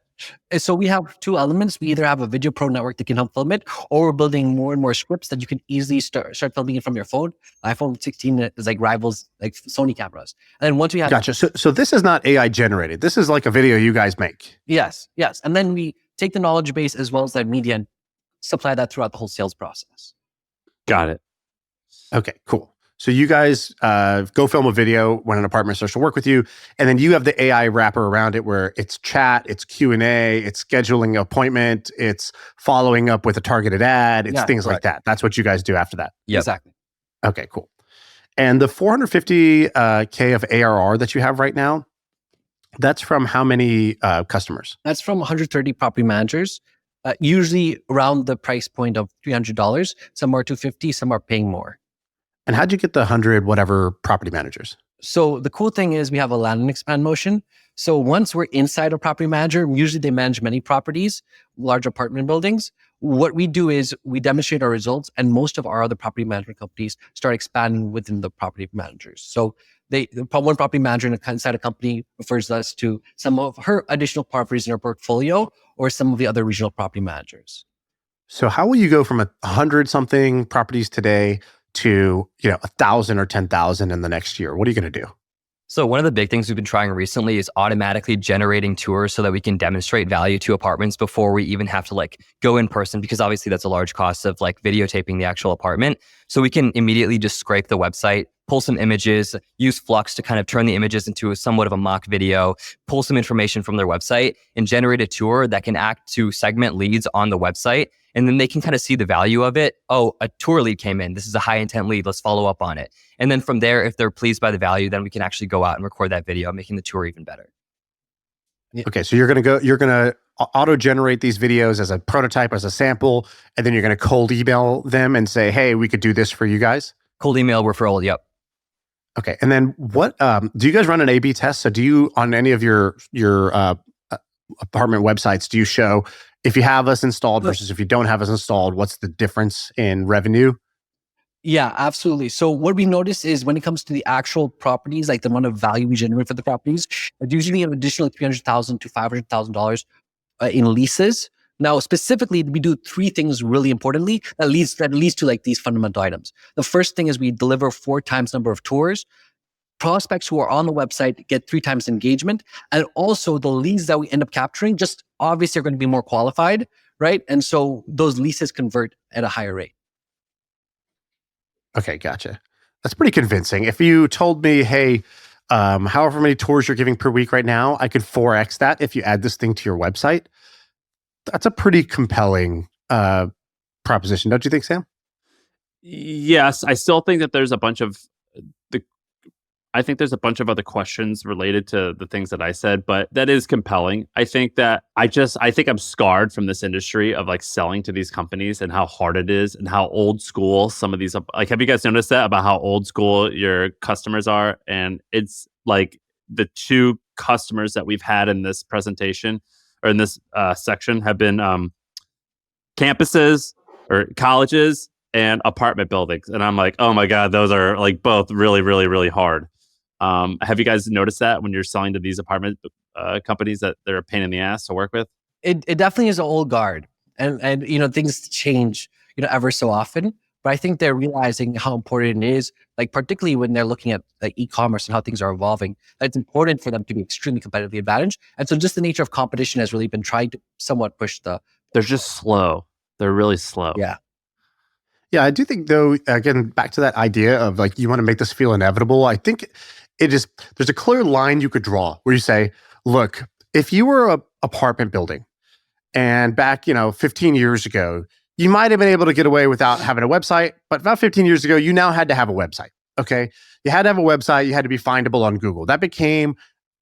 J: So we have two elements. We either have a video pro network that can help film it, or we're building more and more scripts that you can easily start filming it from your phone. iPhone 16 is like rivals like Sony cameras. And then once we have...
B: Gotcha. So this is not AI generated. This is like a video you guys make.
J: Yes. And then we take the knowledge base as well as that media and supply that throughout the whole sales process.
E: Got it.
B: Okay, cool. So you guys go film a video when an apartment starts to work with you, and then you have the AI wrapper around it where it's chat, it's Q&A, it's scheduling an appointment, it's following up with a targeted ad, it's things like that. That's what you guys do after that.
K: Yep.
J: Exactly.
B: Okay, cool. And the 450K of ARR that you have right now, that's from how many customers?
J: That's from 130 property managers, usually around the price point of $300. Some are $250, some are paying more.
B: And how'd you get the 100 whatever property managers?
J: So the cool thing is we have a land and expand motion. So once we're inside a property manager, usually they manage many properties, large apartment buildings. What we do is we demonstrate our results, and most of our other property management companies start expanding within the property managers. So one property manager inside a company refers us to some of her additional properties in her portfolio or some of the other regional property managers.
B: So how will you go from 100 something properties today to 1,000 or 10,000 in the next year? What are you going to do?
K: So one of the big things we've been trying recently is automatically generating tours so that we can demonstrate value to apartments before we even have to like go in person, because obviously that's a large cost of like videotaping the actual apartment. So we can immediately just scrape the website, pull some images, use Flux to kind of turn the images into somewhat of a mock video, pull some information from their website, and generate a tour that can act to segment leads on the website. And then they can kind of see the value of it. Oh, a tour lead came in. This is a high intent lead. Let's follow up on it. And then from there, if they're pleased by the value, then we can actually go out and record that video, making the tour even better.
B: Okay, so you're going to auto-generate these videos as a prototype, as a sample, and then you're going to cold email them and say, hey, we could do this for you guys?
K: Cold email referral, yep.
B: Okay, and then what, do you guys run an A/B test? So do you, on any of your apartment websites, do you show if you have us installed versus if you don't have us installed, what's the difference in revenue?
J: Yeah, absolutely. So what we notice is when it comes to the actual properties, like the amount of value we generate for the properties, it's usually an additional $300,000 to $500,000 in leases. Now, specifically, we do three things really importantly that leads to like these fundamental items. The first thing is we deliver 4 times number of tours. Prospects who are on the website get 3 times engagement. And also the leads that we end up capturing just obviously are going to be more qualified, right? And so those leases convert at a higher rate.
B: Okay, gotcha. That's pretty convincing. If you told me, hey, however many tours you're giving per week right now, I could 4x that if you add this thing to your website. That's a pretty compelling proposition, don't you think, Sam?
E: Yes, I still think that there's a bunch of other questions related to the things that I said, but that is compelling. I think that I think I'm scarred from this industry of like selling to these companies and how hard it is and how old school some of these, like, have you guys noticed that about how old school your customers are? And it's like the two customers that we've had in this presentation or in this section have been campuses or colleges and apartment buildings. And I'm like, oh my God, those are like both really, really, really hard. Have you guys noticed that when you're selling to these apartment companies that they're a pain in the ass to work with?
J: It definitely is an old guard, and things change ever so often. But I think they're realizing how important it is, like particularly when they're looking at like e-commerce and how things are evolving. It's important for them to be extremely competitively advantaged, and so just the nature of competition has really been trying to somewhat push the.
E: They're just slow. They're really slow.
J: Yeah.
B: Yeah, I do think though, again, back to that idea of like, you want to make this feel inevitable. I think there's a clear line you could draw where you say, look, if you were a apartment building and back, 15 years ago, you might have been able to get away without having a website, but about 15 years ago, you now had to have a website. Okay. You had to have a website. You had to be findable on Google. That became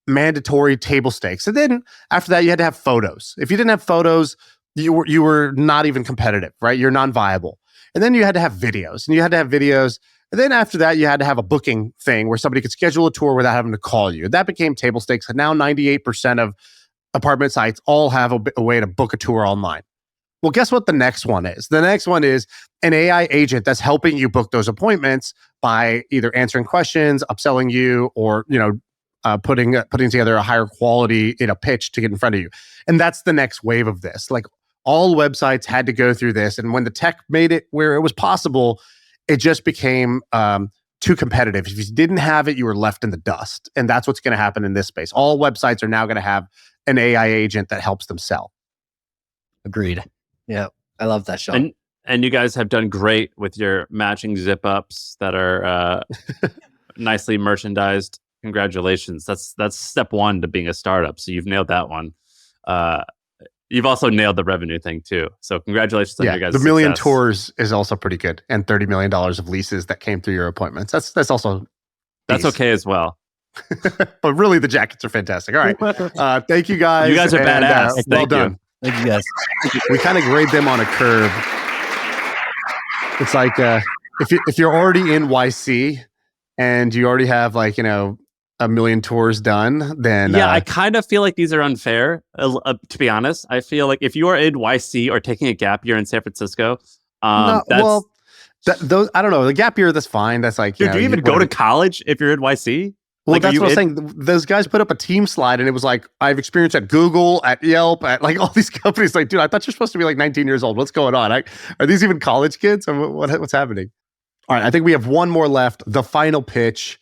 B: mandatory table stakes. And then after that, you had to have photos. If you didn't have photos, you were not even competitive, right? You're non-viable. And then you had to have videos, and you had to have videos. And then after that, you had to have a booking thing where somebody could schedule a tour without having to call you. That became table stakes. And now 98% of apartment sites all have a way to book a tour online. Well, guess what the next one is? The next one is an AI agent that's helping you book those appointments by either answering questions, upselling you, or putting together a higher quality pitch to get in front of you. And that's the next wave of this. Like, all websites had to go through this. And when the tech made it where it was possible, it just became too competitive. If you didn't have it, you were left in the dust. And that's what's going to happen in this space. All websites are now going to have an AI agent that helps them sell.
J: Agreed. Yeah, I love that, Shaan.
E: And you guys have done great with your matching zip-ups that are nicely merchandised. Congratulations. That's step one to being a startup. So you've nailed that one. You've also nailed the revenue thing too. So congratulations on your guys'
B: the million
E: success.
B: tours is also pretty good, and $30 million of leases that came through your appointments. That's also
E: okay as well.
B: But really, the jackets are fantastic. All right, thank you guys.
E: You guys are badass.
B: Well done.
J: Thank you guys.
B: We kind of grade them on a curve. It's like if you're already in YC and you already have a million tours done, then
E: I kind of feel like these are unfair. To be honest, I feel like if you are in YC or taking a gap year in San Francisco,
B: those I don't know. The gap year, that's fine. That's like,
E: dude, do you even go to college if you're in YC?
B: Well, that's what I'm saying. Those guys put up a team slide, and it was like, I've experienced at Google, at Yelp, at like all these companies. Like, dude, I thought you're supposed to be like 19 years old. What's going on? Are these even college kids? Or what's happening? All right, I think we have one more left. The final pitch.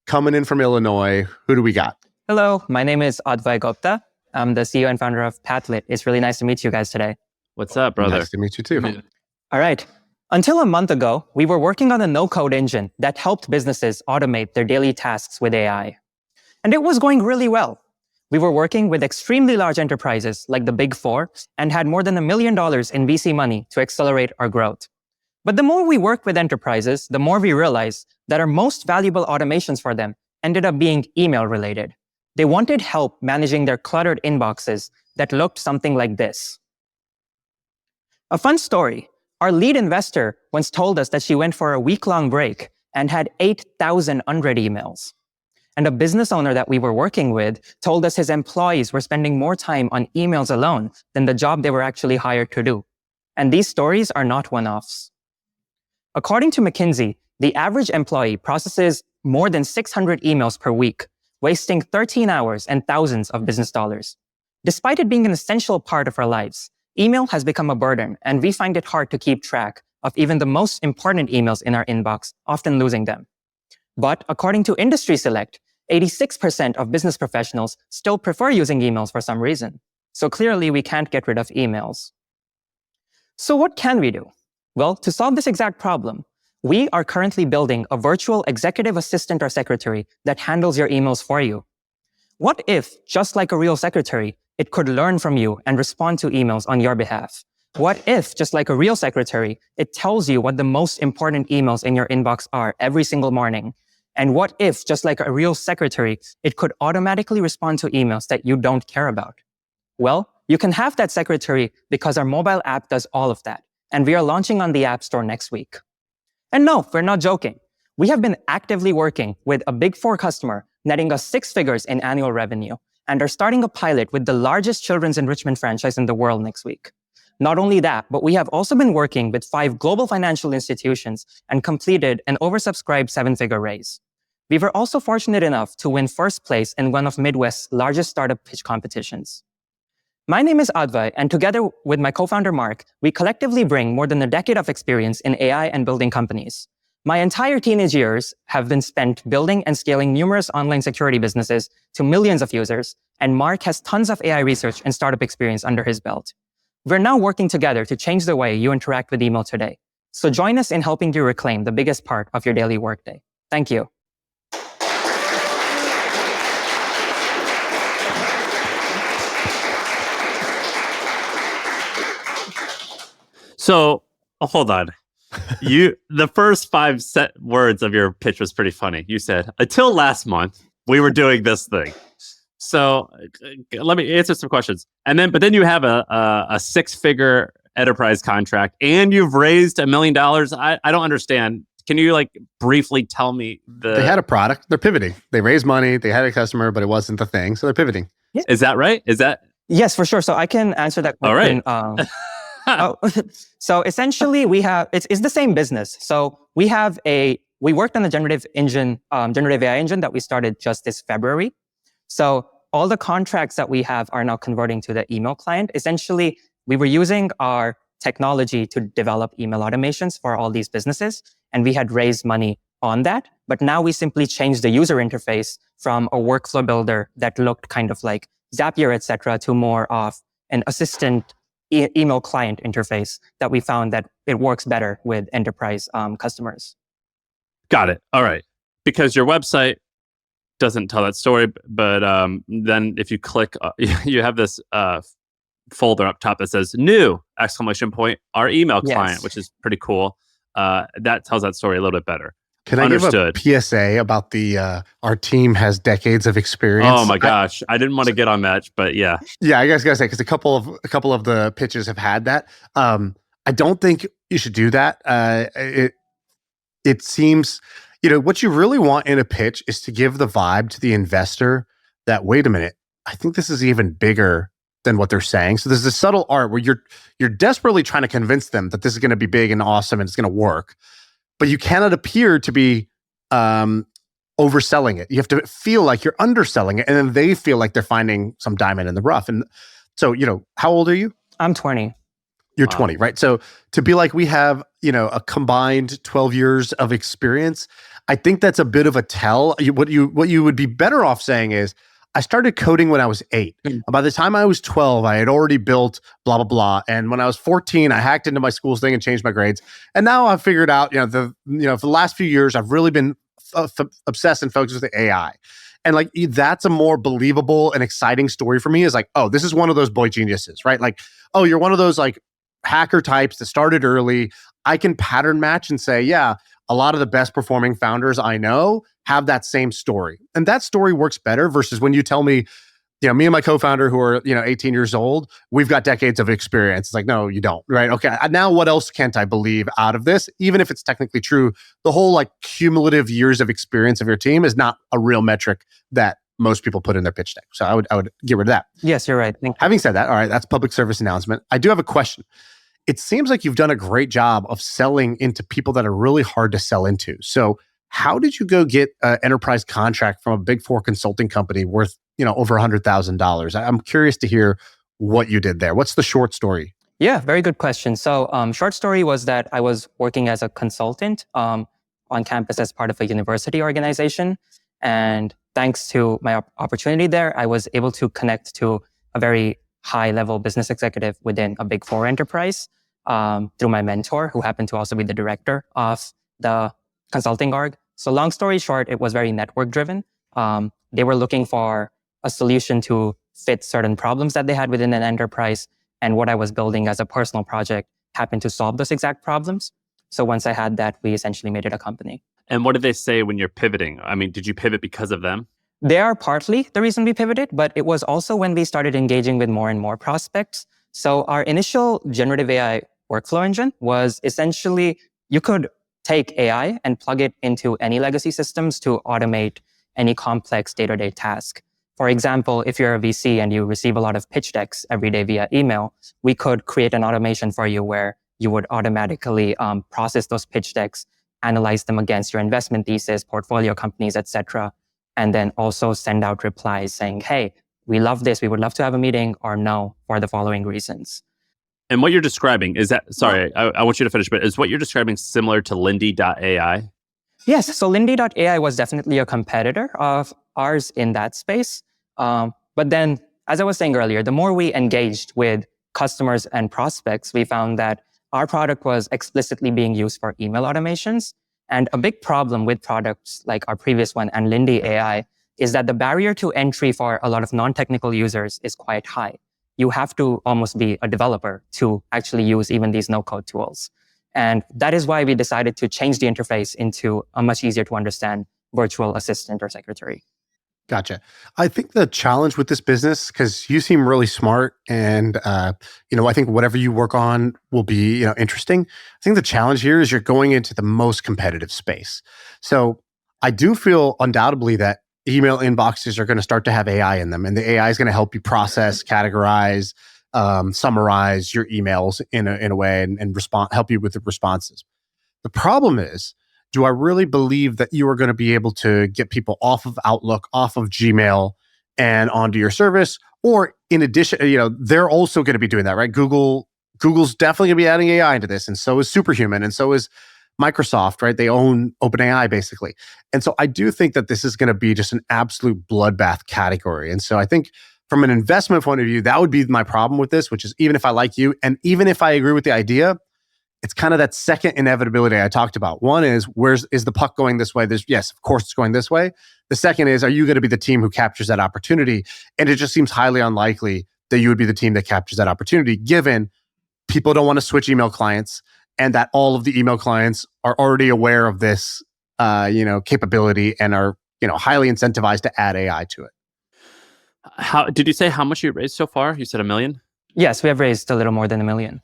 B: Coming in from Illinois, who do we got?
L: Hello, my name is Advai Gupta. I'm the CEO and founder of Pathlit. It's really nice to meet you guys today.
E: What's up, brother?
B: Nice to meet you too.
L: All right. Until a month ago, we were working on a no-code engine that helped businesses automate their daily tasks with AI. And it was going really well. We were working with extremely large enterprises like the Big Four and had more than $1 million in VC money to accelerate our growth. But the more we work with enterprises, the more we realize that our most valuable automations for them ended up being email related. They wanted help managing their cluttered inboxes that looked something like this. A fun story. Our lead investor once told us that she went for a week-long break and had 8,000 unread emails. And a business owner that we were working with told us his employees were spending more time on emails alone than the job they were actually hired to do. And these stories are not one-offs. According to McKinsey, the average employee processes more than 600 emails per week, wasting 13 hours and thousands of business dollars. Despite it being an essential part of our lives, email has become a burden, and we find it hard to keep track of even the most important emails in our inbox, often losing them. But according to Industry Select, 86% of business professionals still prefer using emails for some reason. So clearly, we can't get rid of emails. So what can we do? Well, to solve this exact problem, we are currently building a virtual executive assistant or secretary that handles your emails for you. What if, just like a real secretary, it could learn from you and respond to emails on your behalf? What if, just like a real secretary, it tells you what the most important emails in your inbox are every single morning? And what if, just like a real secretary, it could automatically respond to emails that you don't care about? Well, you can have that secretary because our mobile app does all of that. And we are launching on the App Store next week. And no, we're not joking. We have been actively working with a Big Four customer, netting us 6 figures in annual revenue, and are starting a pilot with the largest children's enrichment franchise in the world next week. Not only that, but we have also been working with 5 global financial institutions and completed an oversubscribed 7-figure raise. We were also fortunate enough to win first place in one of Midwest's largest startup pitch competitions. My name is Advai, and together with my co-founder Mark, we collectively bring more than a decade of experience in AI and building companies. My entire teenage years have been spent building and scaling numerous online security businesses to millions of users, and Mark has tons of AI research and startup experience under his belt. We're now working together to change the way you interact with email today. So join us in helping you reclaim the biggest part of your daily workday. Thank you.
E: So hold on. The first 5 words of your pitch was pretty funny. You said, until last month, we were doing this thing. So let me answer some questions. But then you have a 6-figure enterprise contract and you've raised $1 million. I don't understand. Can you briefly tell me
B: They had a product. They're pivoting. They raised money. They had a customer, but it wasn't the thing. So they're pivoting.
L: Yeah.
E: Is that right? Is that?
L: Yes, for sure. So I can answer that question.
E: All right.
L: So essentially it's the same business. So we worked on the generative AI engine that we started just this February. So all the contracts that we have are now converting to the email client. Essentially, we were using our technology to develop email automations for all these businesses, and we had raised money on that. But now we simply changed the user interface from a workflow builder that looked kind of like Zapier, etc., to more of an assistant email client interface that we found that it works better with enterprise customers.
E: Got it. All right. Because your website doesn't tell that story, but then if you click, you have this folder up top that says new ! Our email client, which is pretty cool. That tells that story a little bit better.
B: Can I give a PSA about our team has decades of experience?
E: Oh my gosh, I didn't want to get on that, but yeah.
B: Yeah, I guess gotta say because a couple of the pitches have had that. I don't think you should do that. It seems, what you really want in a pitch is to give the vibe to the investor that, wait a minute, I think this is even bigger than what they're saying. So there's this subtle art where you're desperately trying to convince them that this is going to be big and awesome and it's going to work. But you cannot appear to be overselling it. You have to feel like you're underselling it, and then they feel like they're finding some diamond in the rough. And so, how old are you?
L: I'm 20.
B: You're 20, right? So to be like, we have, a combined 12 years of experience, I think that's a bit of a tell. What you would be better off saying is, I started coding when I was 8. By the time I was 12, I had already built blah, blah, blah. And when I was 14, I hacked into my school's thing and changed my grades. And now I've figured out, for the last few years, I've really been obsessed and focused with the AI. And that's a more believable and exciting story for me, is oh, this is one of those boy geniuses, right? Oh, you're one of those hacker types that started early. I can pattern match and say, yeah, a lot of the best performing founders I know have that same story. And that story works better versus when you tell me, me and my co-founder who are, 18 years old, we've got decades of experience. It's no, you don't, right? Okay, now what else can't I believe out of this? Even if it's technically true, the whole cumulative years of experience of your team is not a real metric that most people put in their pitch deck. So I would get rid of that.
L: Yes, you're right. Thank you.
B: Having said that, all right, that's public service announcement. I do have a question. It seems like you've done a great job of selling into people that are really hard to sell into. So how did you go get an enterprise contract from a Big Four consulting company worth, over $100,000? I'm curious to hear what you did there. What's the short story?
L: Yeah, very good question. So short story was that I was working as a consultant on campus as part of a university organization. And thanks to my opportunity there, I was able to connect to a very high-level business executive within a Big Four enterprise through my mentor, who happened to also be the director of the consulting org. So long story short, it was very network-driven. They were looking for a solution to fit certain problems that they had within an enterprise. And what I was building as a personal project happened to solve those exact problems. So once I had that, we essentially made it a company.
E: And what did they say when you're pivoting? I mean, did you pivot because of them?
L: They are partly the reason we pivoted, but it was also when we started engaging with more and more prospects. So our initial generative AI workflow engine was essentially, you could take AI and plug it into any legacy systems to automate any complex day-to-day task. For example, if you're a VC and you receive a lot of pitch decks every day via email, we could create an automation for you where you would automatically process those pitch decks, analyze them against your investment thesis, portfolio companies, etc., and then also send out replies saying, hey, we love this, we would love to have a meeting, or no, for the following reasons.
E: And what you're describing, is that, sorry, I want you to finish, but is what you're describing similar to Lindy.ai?
L: Yes, so Lindy.ai was definitely a competitor of ours in that space. But then, as I was saying earlier, the more we engaged with customers and prospects, we found that our product was explicitly being used for email automations. And a big problem with products like our previous one and Lindy AI is that the barrier to entry for a lot of non-technical users is quite high. You have to almost be a developer to actually use even these no-code tools. And that is why we decided to change the interface into a much easier to understand virtual assistant or secretary.
B: Gotcha. I think the challenge with this business, because you seem really smart and, I think whatever you work on will be, interesting. I think the challenge here is you're going into the most competitive space. So I do feel undoubtedly that email inboxes are going to start to have AI in them, and the AI is going to help you process, categorize, summarize your emails in a way and respond, help you with the responses. The problem is, do I really believe that you are going to be able to get people off of Outlook, off of Gmail, and onto your service? Or in addition, they're also going to be doing that, right? Google's definitely going to be adding AI into this, and so is Superhuman, and so is Microsoft, right? They own OpenAI basically. And so I do think that this is going to be just an absolute bloodbath category. And so I think from an investment point of view, that would be my problem with this, which is even if I like you, and even if I agree with the idea, it's kind of that second inevitability I talked about. One is, is the puck going this way? Yes, of course it's going this way. The second is, are you going to be the team who captures that opportunity? And it just seems highly unlikely that you would be the team that captures that opportunity, given people don't want to switch email clients and that all of the email clients are already aware of this, capability and are, highly incentivized to add AI to it.
E: How did you say how much you raised so far? You said $1 million?
L: Yes, we have raised a little more than $1 million.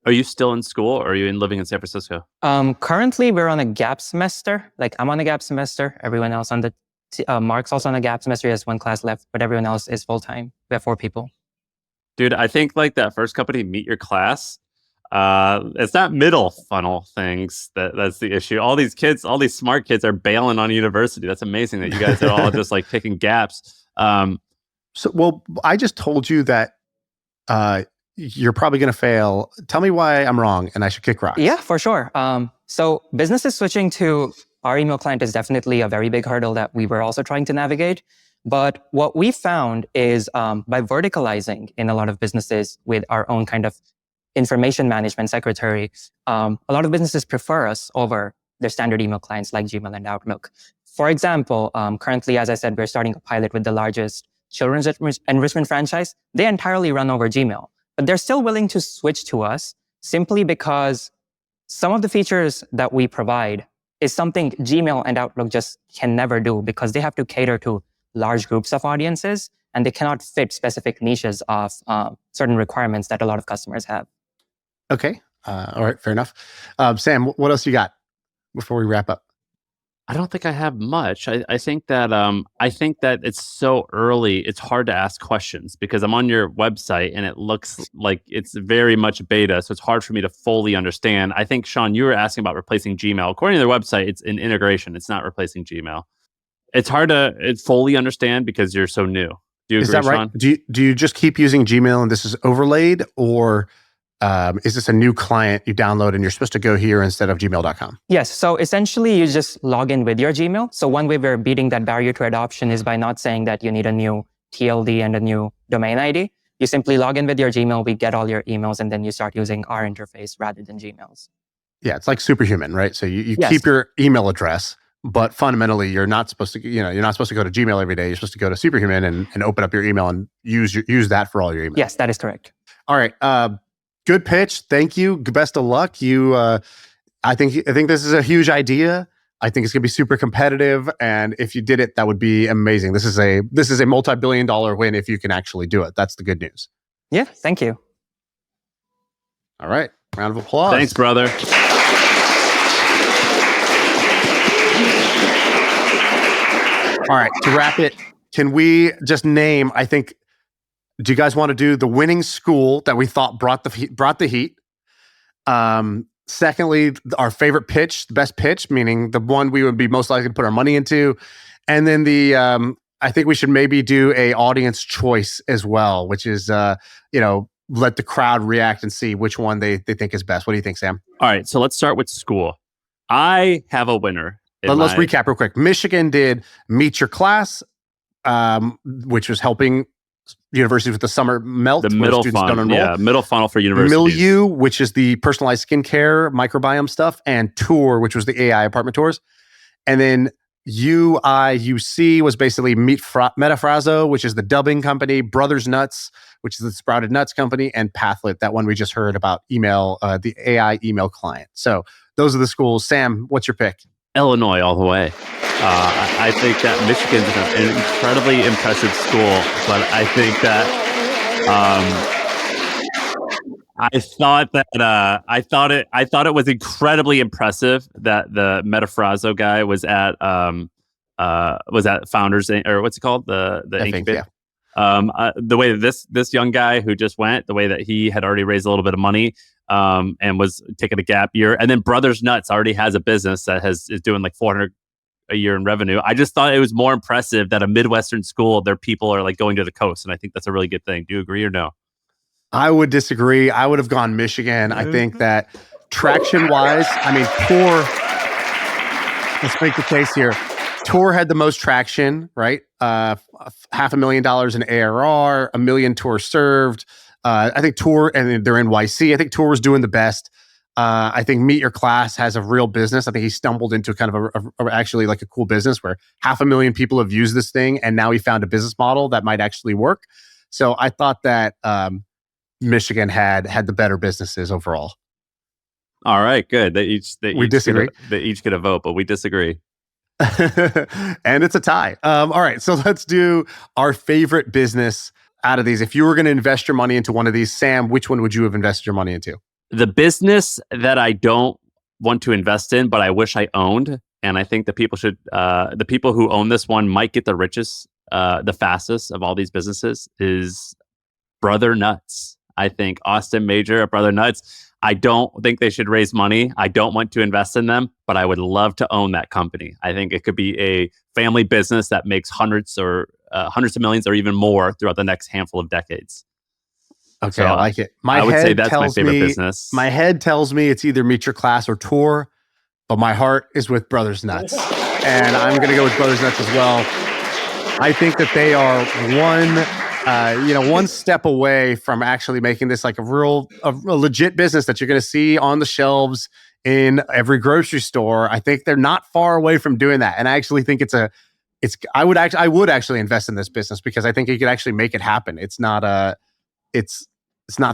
E: Are you still in school or are you living in San Francisco?
L: Currently, we're on a gap semester. Like, I'm on a gap semester. Everyone else on the Mark's also on a gap semester. He has one class left, but everyone else is full-time. We have 4 people.
E: Dude, I think like that first company, Meet Your Class, it's not middle funnel things that's the issue. All these smart kids are bailing on university. That's amazing that you guys are all just like picking gaps.
B: Well, I just told you that you're probably going to fail. Tell me why I'm wrong and I should kick rocks.
L: Yeah, for sure. So businesses switching to our email client is definitely a very big hurdle that we were also trying to navigate. But what we found is by verticalizing in a lot of businesses with our own kind of information management secretary, a lot of businesses prefer us over their standard email clients like Gmail and Outlook. For example, currently, as I said, we're starting a pilot with the largest children's enrichment franchise. They entirely run over Gmail, but they're still willing to switch to us simply because some of the features that we provide is something Gmail and Outlook just can never do, because they have to cater to large groups of audiences and they cannot fit specific niches of certain requirements that a lot of customers have.
B: Okay. All right. Fair enough. Sam, what else you got before we wrap up?
E: I don't think I have much. I think that it's so early. It's hard to ask questions because I'm on your website and it looks like it's very much beta. So it's hard for me to fully understand. I think, Shaan, you were asking about replacing Gmail. According to their website, it's an integration. It's not replacing Gmail. It's hard to fully understand because you're so new. Do you agree,
B: Is that right?
E: Shaan?
B: Do you just keep using Gmail and this is overlaid, or is this a new client you download and you're supposed to go here instead of gmail.com?
L: Yes. So essentially, you just log in with your Gmail. So one way we're beating that barrier to adoption is by not saying that you need a new TLD and a new domain ID. You simply log in with your Gmail, we get all your emails, and then you start using our interface rather than Gmail's.
B: Yeah, it's like Superhuman, right? So you
L: Yes.
B: keep your email address, but fundamentally, you're not supposed to. You're not supposed to go to Gmail every day. You're supposed to go to Superhuman and open up your email and use that for all your emails.
L: Yes, that is correct.
B: All right. Good pitch. Thank you. Best of luck. I think this is a huge idea. I think it's going to be super competitive, and if you did it, that would be amazing. This is a multi-billion-dollar win if you can actually do it. That's the good news.
L: Yeah, thank you.
B: All right, round of applause.
E: Thanks, brother.
B: All right, to wrap it, can we just name? I think. Do you guys want to do the winning school that we thought brought the heat? Secondly, our favorite pitch, the best pitch, meaning the one we would be most likely to put our money into. And then I think we should maybe do a audience choice as well, which is, let the crowd react and see which one they think is best. What do you think, Sam?
E: All right, so let's start with school. I have a winner.
B: Let's recap real quick. Michigan did Meet Your Class, which was helping universities with the summer melt.
E: The middle funnel, middle funnel for universities.
B: Milieu, which is the personalized skincare microbiome stuff, and Tour, which was the AI apartment tours. And then UIUC was basically Metafrazo, which is the dubbing company, Brothers Nuts, which is the sprouted nuts company, and Pathlit, that one we just heard about, email, the AI email client. So those are the schools. Sam, what's your pick?
E: Illinois all the way. I think that Michigan's an incredibly impressive school, but I think that I thought it was incredibly impressive that the Metafrazo guy was at Founders, or what's it called, the Incubate.
B: Yeah.
E: The way that this young guy who just went, the way that he had already raised a little bit of money, and was taking a gap year, and then Brothers Nuts already has a business that is doing like 400 a year in revenue. I just thought it was more impressive that a Midwestern school, their people are like going to the coast, and I think that's a really good thing. Do you agree or no?
B: I would disagree. I would have gone Michigan. I think that traction-wise, Tour. Let's make the case here. Tour had the most traction, right? $500,000 in ARR, 1 million tours served. I think Tour, and they're in YC. I think Tour was doing the best. I think Meet Your Class has a real business. I think he stumbled into kind of actually like a cool business where 500,000 people have used this thing, and now he found a business model that might actually work. So I thought that Michigan had the better businesses overall.
E: All right, good.
B: We disagree.
E: They each get a vote, but we disagree.
B: And it's a tie. All right, so let's do our favorite business out of these. If you were going to invest your money into one of these, Sam, which one would you have invested your money into?
E: The business that I don't want to invest in, but I wish I owned, and I think the people who own this one might get the richest, the fastest of all these businesses, is Brother Nuts. I think Austin Major at Brother Nuts. I don't think they should raise money. I don't want to invest in them, but I would love to own that company. I think it could be a family business that makes hundreds of millions or even more throughout the next handful of decades.
B: Okay,
E: so
B: I like it.
E: I would say that's my favorite business.
B: My head tells me it's either Meet Your Class or Tour, but my heart is with Brothers Nuts. And I'm going to go with Brothers Nuts as well. I think that they are one step away from actually making this like a legit business that you're going to see on the shelves in every grocery store. I think they're not far away from doing that. And I actually think I would actually invest in this business because I think you could actually make it happen. It's not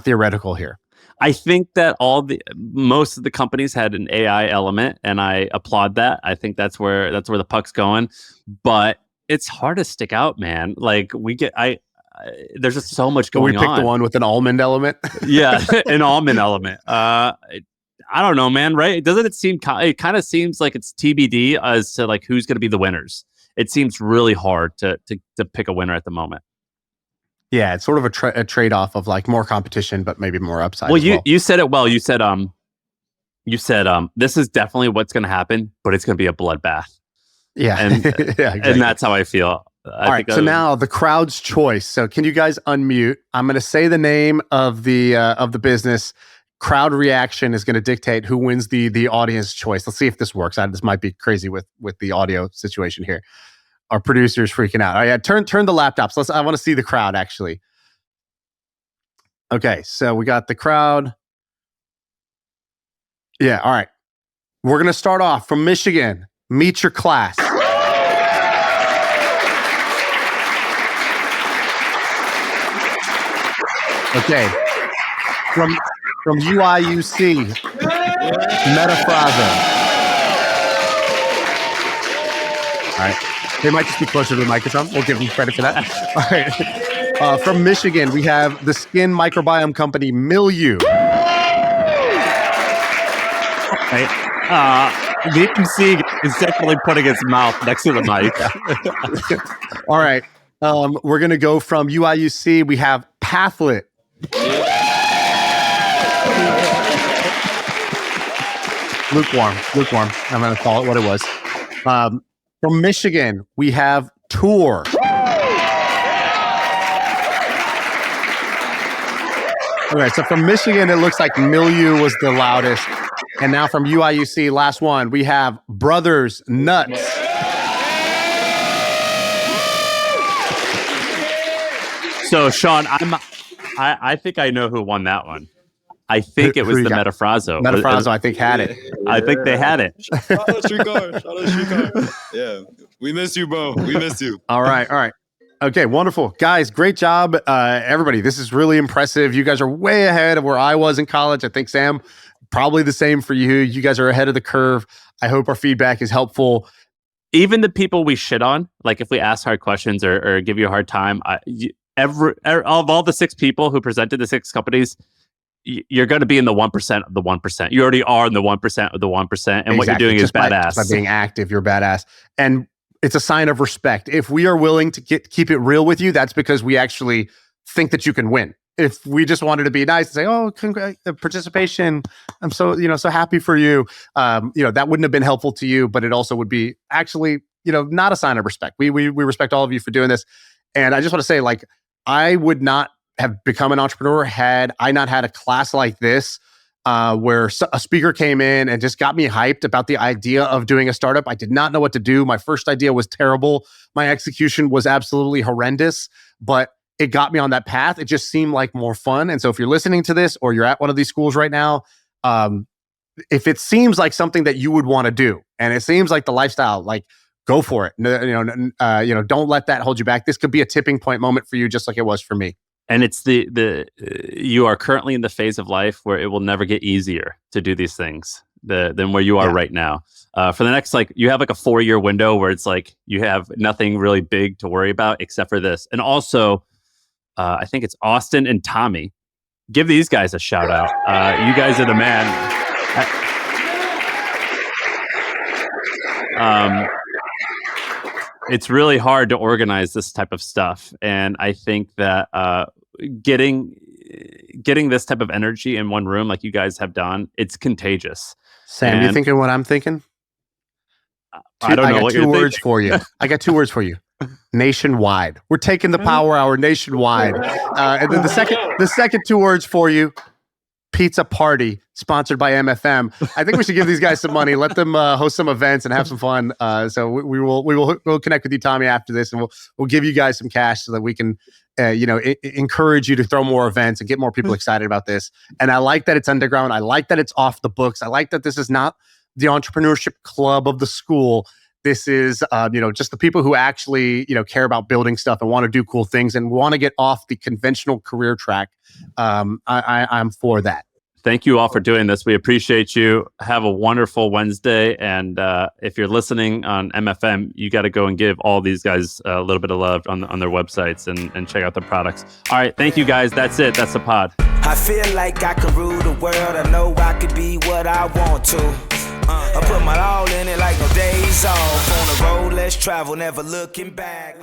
B: theoretical here.
E: I think that most of the companies had an AI element, and I applaud that. I think that's where the puck's going. But it's hard to stick out, man. Like there's just so much going on.
B: We picked the one with an almond element.
E: Yeah, an almond element. I don't know, man. Right? Doesn't it seem? It kind of seems like it's TBD as to like who's going to be the winners. It seems really hard to pick a winner at the moment.
B: Yeah, it's sort of a trade-off of like more competition, but maybe more upside.
E: Well, you said it well. You said this is definitely what's going to happen, but it's going to be a bloodbath.
B: Yeah,
E: and
B: yeah, exactly.
E: And that's how I feel.
B: All right, so now the crowd's choice. So can you guys unmute? I'm going to say the name of the business. Crowd reaction is going to dictate who wins the audience choice. Let's see if this works. This might be crazy with the audio situation here. Our producer's freaking out. All right, turn the laptops. I want to see the crowd actually. Okay, so we got the crowd. Yeah, all right. We're going to start off from Michigan. meet your class. Okay. From UIUC, Metafrazo. All right. They might just be closer to the microphone. We'll give them credit for that. All right. From Michigan, we have the skin microbiome company, Milieu.
E: Right. The MC is definitely putting his mouth next to the mic.
B: All right. We're going to go from UIUC. We have Pathlit. Lukewarm. I'm going to call it what it was. From Michigan, we have Tour. Okay, so from Michigan, it looks like Milieu was the loudest. And now from UIUC, last one, we have Brothers Nuts.
E: So, Shaan, I think I know who won that one. I think it was the Metafrazo.
B: Metafrazo, I think, had it.
E: I think they had it.
D: Shout out Streetcar. Yeah. We miss you, bro. We miss you.
B: All right. Okay, wonderful. Guys, great job. Everybody, this is really impressive. You guys are way ahead of where I was in college. I think, Sam, probably the same for you. You guys are ahead of the curve. I hope our feedback is helpful.
E: Even the people we shit on, like if we ask hard questions or give you a hard time, of all the 6 people who presented the 6 companies, you're going to be in the 1% of the 1%. You already are in the 1% of the 1%. And what you're doing is badass.
B: By being active, you're badass. And it's a sign of respect. If we are willing to keep it real with you, that's because we actually think that you can win. If we just wanted to be nice and say, "Oh, participation, I'm so happy for you," that wouldn't have been helpful to you. But it also would be actually, not a sign of respect. We respect all of you for doing this. And I just want to say, like, I would not have become an entrepreneur had I not had a class like this, where a speaker came in and just got me hyped about the idea of doing a startup. I did not know what to do. My first idea was terrible. My execution was absolutely horrendous, but it got me on that path. It just seemed like more fun. And so if you're listening to this or you're at one of these schools right now, if it seems like something that you would want to do, and it seems like the lifestyle, like, go for it. Don't let that hold you back. This could be a tipping point moment for you, just like it was for me.
E: And it's you are currently in the phase of life where it will never get easier to do these things than where you are right now. For the next, you have like a 4-year window where it's like you have nothing really big to worry about except for this. And also, I think it's Austin and Tommy. Give these guys a shout out. You guys are the man. It's really hard to organize this type of stuff. And I think that getting this type of energy in one room like you guys have done, it's contagious.
B: Sam, you thinking what I'm thinking?
E: I don't know what you're thinking.
B: I got 2 words for you. Nationwide. We're taking the Power Hour nationwide. And then the second 2 words for you: pizza party, sponsored by MFM. I think we should give these guys some money. Let them host some events and have some fun. So we'll connect with you, Tommy, after this, and we'll give you guys some cash so that we can encourage you to throw more events and get more people excited about this. And I like that it's underground. I like that it's off the books. I like that this is not the entrepreneurship club of the school. This is, just the people who actually, care about building stuff and want to do cool things and want to get off the conventional career track. I'm for that.
E: Thank you all for doing this. We appreciate you. Have a wonderful Wednesday. And if you're listening on MFM, you got to go and give all these guys a little bit of love on their websites and check out their products. All right. Thank you, guys. That's it. That's the pod.
C: I feel like I could rule the world. I know I could be what I want to. I put my all in it like no days off. On the road, let's travel, never looking back.